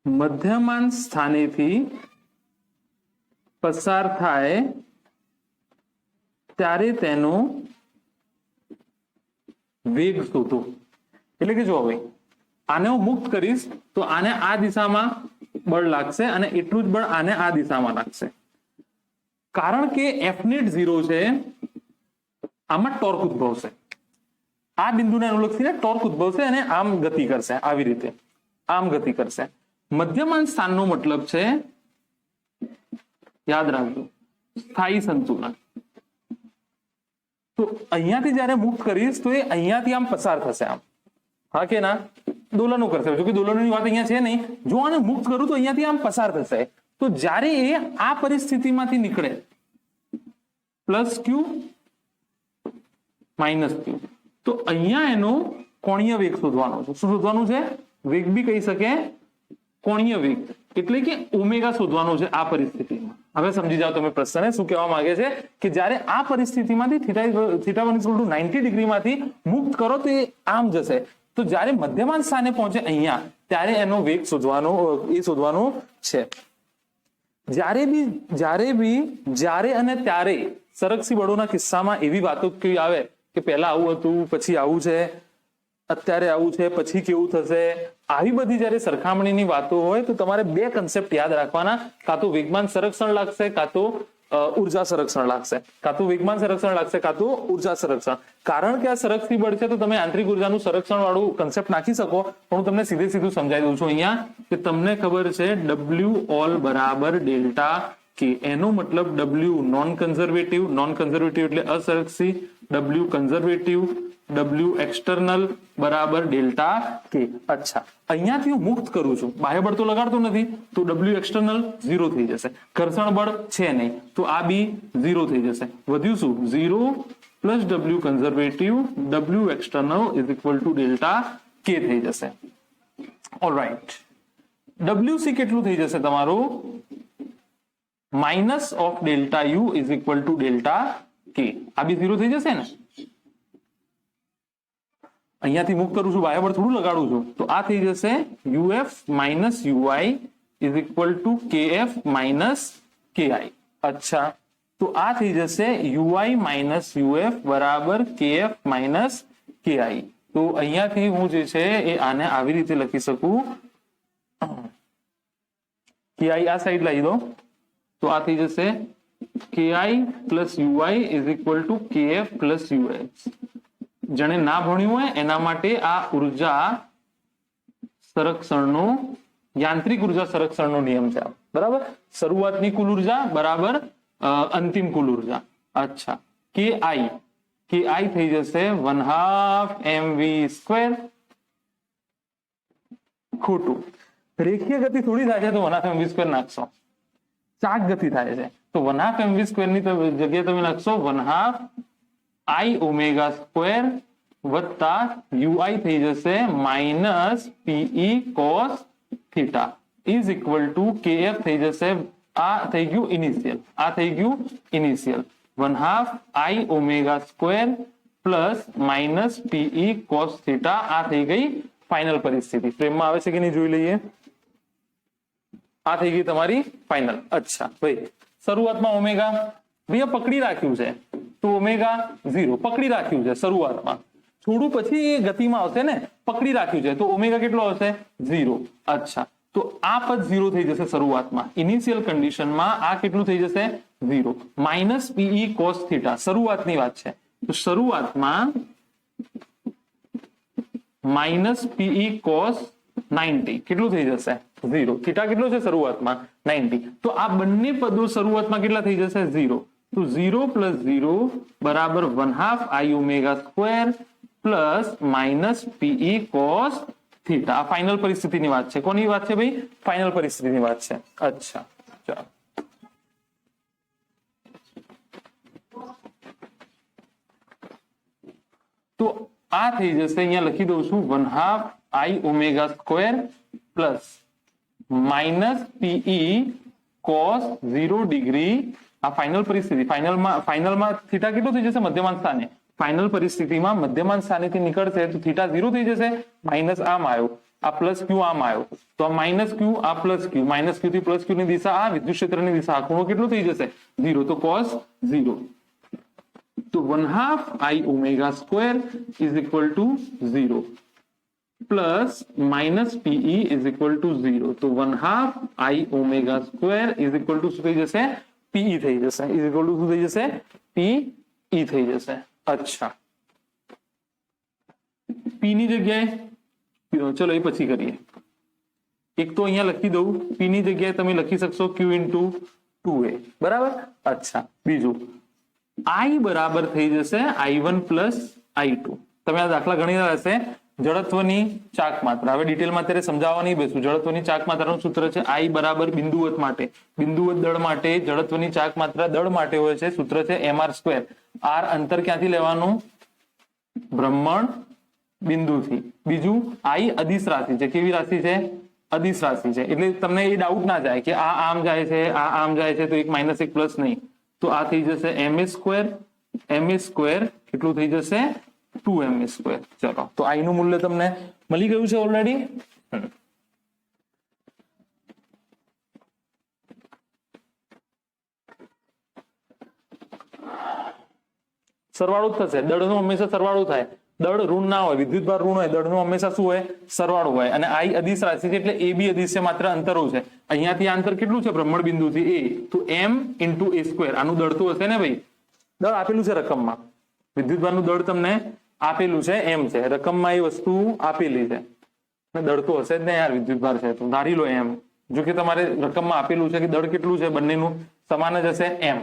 મધ્યમાન સ્થાનેથી પસાર થાય ત્યારે તેનો વેગ શોધો. એટલે કે જો હવે આને હું મુક્ત કરીશ તો આને આ દિશામાં બળ લાગશે અને એટલું જ બળ આને આ દિશામાં લાગશે. કારણ કે F-net 0 છે, આમાં ટોર્ક ઉદ્ભવશે. આ બિંદુને અનુલક્ષીને ટોર્ક ઉદ્ભવશે અને આમ ગતિ કરશે, આવી રીતે આમ ગતિ કરશે. મધ્યમાન સ્થાનનો મતલબ છે, યાદ રાખજો, સ્થાયી સંતુલન. તો અહીંયાથી જયારે મુક્ત કરીશ તો એ અહીંયાથી આમ પસાર થશે, આમ, હા કે ના? દોલનો કરશે. જો કે દોલનોની વાત અહીંયા છે નહીં. જો આને મુક્ત કરું તો અહીંયાથી આમ પસાર થશે. તો જ્યારે એ આ પરિસ્થિતિમાંથી નીકળે, +q -q, તો અહીંયા એનો કોણીય વેગ શોધવાનો છે. શું શોધવાનું છે? વેગ બી કહી શકે, કોણીય વેગ, એટલે કે ઓમેગા શોધવાનો છે આ પરિસ્થિતિમાં. હવે સમજી જાઓ તમે પ્રશ્ન શું કહેવા માંગે છે, કે જ્યારે આ પરિસ્થિતિમાંથી θ1 = 90 ડિગ્રીમાંથી મુક્ત કરો તો એ આમ જશે. તો જ્યારે મધ્યમાન સ્થાને પહોંચે અહીંયા, ત્યારે એનો વેગ શોધવાનો છે. જ્યારે અને ત્યારે સરકસી બળોના કિસ્સામાં એવી વાતો કઈ આવે કે પહેલા આવું હતું, પછી આવું છે, અત્યારે આવું છે, પછી કેવું થશે, આવી બધી જ્યારે સરખામણીની વાતો હોય તો તમારે બે કન્સેપ્ટ યાદ રાખવાના. કાં તો વેગમાન સંરક્ષણ લાગશે, કાં તો ઉર્જા સંરક્ષણ લાગશે, કાં તો વેગમાન સંરક્ષણ લાગશે, કાં તો ઉર્જા સંરક્ષણ. કારણ કે આ સરકતી બળ છે તો તમે આંતરિક ઉર્જાનું સંરક્ષણ વાળું કન્સેપ્ટ નાખી શકો, પણ હું તમને સીધું સમજાવી દઉં છું અહીંયા કે તમને ખબર છે W all બરાબર ડેલ્ટા કે. એનો મતલબ W નોન કન્ઝર્વેટિવ એટલે અસરક્ષી, W કન્ઝર્વેટિવ, W એક્સટર્નલ બરાબર ડેલ્ટા કે. અચ્છા, અહીંયાથી હું મુક્ત કરું છું, બાહ્ય બળ તો લગાડતો નથી, તો W એક્સટર્નલ 0 થઈ જશે, ઘર્ષણ બળ છે નહીં તો આ બી 0 થઈ જશે. વધ્યું શું? 0 plus W conservative, W external is equal to delta કે થઈ જશે. ઓલરાઈટ, WC કેટલું થઈ જશે તમારું? Minus of delta U is equal to delta કે. આ બી 0 થઈ જશે ને? અહીંયાથી મુક્ત કરું છું, બાહ્ય બળ થોડું લગાડું છું, તો આ થઈ જશે UF minus UI is equal two KF minus KI. અચ્છા, તો આ થઈ જશે UI માઇનસ UF બરાબર KF માઇનસ KI. તો અહીંયાથી હું જે છે એ આને આવી રીતે લખી શકું, KI આ સાઈડ લાવી દો, તો આ થઈ જશે KI plus UI is equal two KF plus UH. જેને ના ભણ્યું હોય એના માટે આ ઉર્જા સંરક્ષણનો, યાંત્રિક ઉર્જા સંરક્ષણનો નિયમ છે, બરાબર. શરૂઆતની કુલ ઉર્જા બરાબર અંતિમ કુલ ઉર્જા. અચ્છા, KI થઈ જશે 1/2 mv². ખોટું, રેખીય ગતિ થોડી થાય છે તો 1/2 mv² નાખશો, ચાક ગતિ થાય છે તો 1/2 mv² ની જગ્યાએ તમે નાખશો 1/2 I ઓમેગા સ્ક્વેર વત્તા UI થઈ જશે minus PE cos theta is equal two KF થઈ જશે, આ થઈ ગયું ઇનિશિયલ, આ થઈ ગયું initial, 1/2 I omega square plus minus PE cos theta. આ થઈ ગઈ ફાઇનલ પરિસ્થિતિ. ફ્રેમમાં આવે છે કે નહીં જોઈ લઈએ. આ થઈ ગઈ તમારી ફાઇનલ. અચ્છા ભાઈ, શરૂઆતમાં ઓમેગા ભૈયા પકડી રાખ્યું છે તો ઓમેગા 0 પકડી રાખ્યું છે શરૂઆતમાં, થોડું પછી એ ગતિમાં આવશે ને, પકડી રાખ્યું છે તો ઓમેગા કેટલો આવશે? 0. અચ્છા, તો આ પદ 0 થઈ જશે શરૂઆતમાં. ઇનિશિયલ કન્ડિશનમાં આ કેટલું થઈ જશે? 0. માઇનસ PE cos થીટા શરૂઆતની વાત છે, તો શરૂઆતમાં માઇનસ PE cos 90 કેટલું થઈ જશે? 0. થીટા કેટલો છે શરૂઆતમાં? 90. તો આ બંને પદો શરૂઆતમાં કેટલા થઈ જશે? 0. તો 0 પ્લસ 0 બરાબર 1/2 I omega square plus minus PE cos theta. આ ફાઇનલ પરિસ્થિતિની વાત છે. કોની વાત છે ભાઈ? ફાઇનલ પરિસ્થિતિની વાત છે. અચ્છા, ચાલો તો આ થઈ જશે, અહીંયા લખી દઉં છું 1/2 I omega square plus minus PE cos 0 degree. આ ફાઇનલ પરિસ્થિતિ. ફાઇનલમાં થીટા કેટલું થઈ જશે? મધ્યમાન સ્થાને. ફાઇનલ પરિસ્થિતિમાં મધ્યમાન સ્થાનેથી નીકળશે તો થીટા 0 થઈ જશે, માઇનસ આમ આવ્યો, આ પ્લસ ક્યુ આમ આવ્યો, તો આ માઇનસ ક્યુ, આ પ્લસ ક્યુ, માઇનસ ક્યુ થી પ્લસ ક્યુ ની દિશા, આ વિદ્યુત ક્ષેત્રની દિશા, ખૂણો કેટલો થઈ જશે? 0. તો cos 0. તો 1/2 I omega square is equal two 0 plus minus PE is equal two 0. તો 1/2 I omega square is equal two શું થઈ જશે? PE થઈ જશે. ઇઝ ઇક્વલ ટુ શું થઈ જશે? PE થઈ જશે. અચ્છા, P ની જગ્યાએ ચલો એ પછી કરીએ. એક તો અહીંયા લખી દઉં, P ની જગ્યાએ તમે લખી શકશો Q ઇન્ટુ 2A, બરાબર. અચ્છા, બીજું I બરાબર થઈ જશે I1 પ્લસ I2. તમે આ દાખલા ઘણી વાર હશે. જડત્વની ચાક માત્રા, હવે ડિટેલમાં અત્યારે સમજાવવા નહીં બેસું. જડત્વની ચાક માત્રાનું સૂત્ર છે I બરાબર બિંદુવત માટે, બિંદુવત દળ માટે જડત્વની ચાક માત્રા દળ માટે હોય છે, સૂત્ર છે mr². r અંતર ક્યાંથી લેવાનું? ભ્રમણ બિંદુથી. બીજું I અદિશ રાશિ છે. કેવી રાશિ છે? અદિશ રાશિ છે. એટલે તમને એ ડાઉટ ના જાય કે આ આમ જાય છે, આ આમ જાય છે, તો એક માઇનસ એક પ્લસ નહીં, તો આ થઈ જશે ma² કેટલું થઈ જશે? 2ma². ચલો, તો I નું મૂલ્ય તમને મળી ગયું છે ઓલરેડી. સરવાળો જ થશે. દળનો હંમેશા સરવાળો થાય. દળ ઋણ ના હોય, વિદ્યુત ભાર ઋણ હોય, દળનો હંમેશા શું હોય? સરવાળો હોય. અને I અદિશ રાશિ છે એટલે એ બી અદિશ છે, માત્ર અંતરો છે. અહીંયાથી આ અંતર કેટલું છે ભ્રમણ બિંદુથી એ, તો m ઇન્ટુ a સ્ક્વેર, આનું દળ તો હશે ને ભાઈ, દળ આપેલું છે રકમમાં, વિદ્યુતભારનું દળ તમને આપેલું છે m છે, રકમમાં એ વસ્તુ આપેલી છે, દળ તો હશે જ ને યાર, વિદ્યુતભાર છે તો ધારી લો m, જો કે તમારે રકમમાં આપેલું છે કે દળ કેટલું છે, બંનેનું સમાન જ હશે m.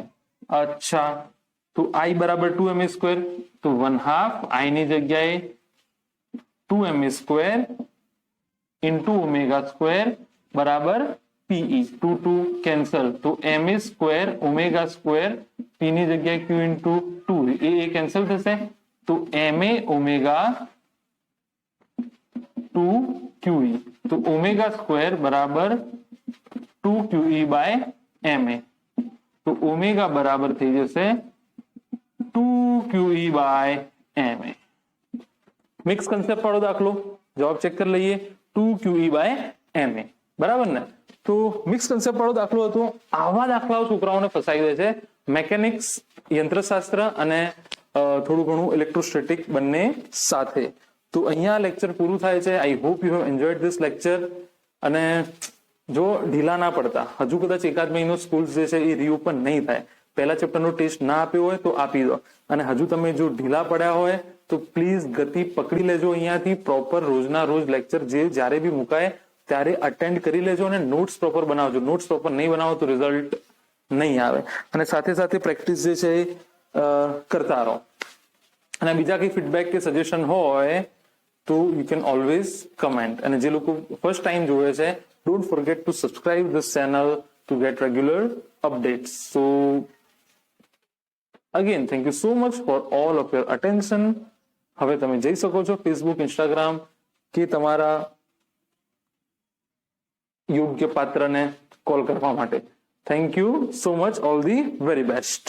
અચ્છા, તો i બરાબર 2m સ્ક્વેર, તો 1/2 i ની જગ્યાએ 2m square into omega square બરાબર pe, 2 2 કેન્સલ, તો m square omega square p ની જગ્યાએ q ઇન્ટુ 2 એ કેન્સલ થશે, તો ma ઓમેગા 2 qe, તો ઓમેગા સ્ક્વેર બરાબર 2 qe બાય ma, તો ઓમેગા બરાબર થઈ જશે 2 qe by ma. Mix concept વાળો દાખલો, જવાબ ચેક કરી લઈએ, 2 qe બાય ma, બરાબર ને. તો મિક્સ કન્સેપ્ટ વાળો દાખલો હતો. આવા દાખલાઓ છોકરાઓને ફસાઈ દે છે, મેકેનિક્સ, યંત્રશાસ્ત્ર અને થોડું ઘણું ઇલેક્ટ્રોસ્ટેટિક બંને સાથે. તો અહીંયા લેક્ચર પૂરું થાય છે. I hope you have enjoyed this lecture. અને જો ઢીલા ના પડતા, હજુ કદાચ એકાદ મહિનો સ્કૂલ જે છે એ રીઓપન નહીં થાય, પહેલા ચેપ્ટરનો ટેસ્ટ ના આપ્યો હોય તો આપી દો, અને હજુ તમે જો ઢીલા પડ્યા હોય તો પ્લીઝ ગતિ પકડી લેજો, અહીંયાથી પ્રોપર રોજના રોજ લેક્ચર જે જ્યારે બી મુકાય ત્યારે અટેન્ડ કરી લેજો, અને નોટ્સ પ્રોપર બનાવજો. નોટ્સ પ્રોપર નહીં બનાવો તો રિઝલ્ટ નહીં આવે. અને સાથે સાથે પ્રેક્ટિસ જે છે એ કરતા રહો. અને બીજા કઈ ફીડબેક કે સજેશન હોય તો યુ કેન ઓલવેઝ કમેન્ટ. અને જે લોકો ફર્સ્ટ ટાઈમ જોવે છે, don't forget two subscribe this channel two gate regular updates. So again thank you so much for all of your attention. હવે તમે જઈ શકો છો ફેસબુક, ઇન્સ્ટાગ્રામ કે તમારા યોગ્ય પાત્રને કોલ કરવા માટે. Thank you so much, all the very best.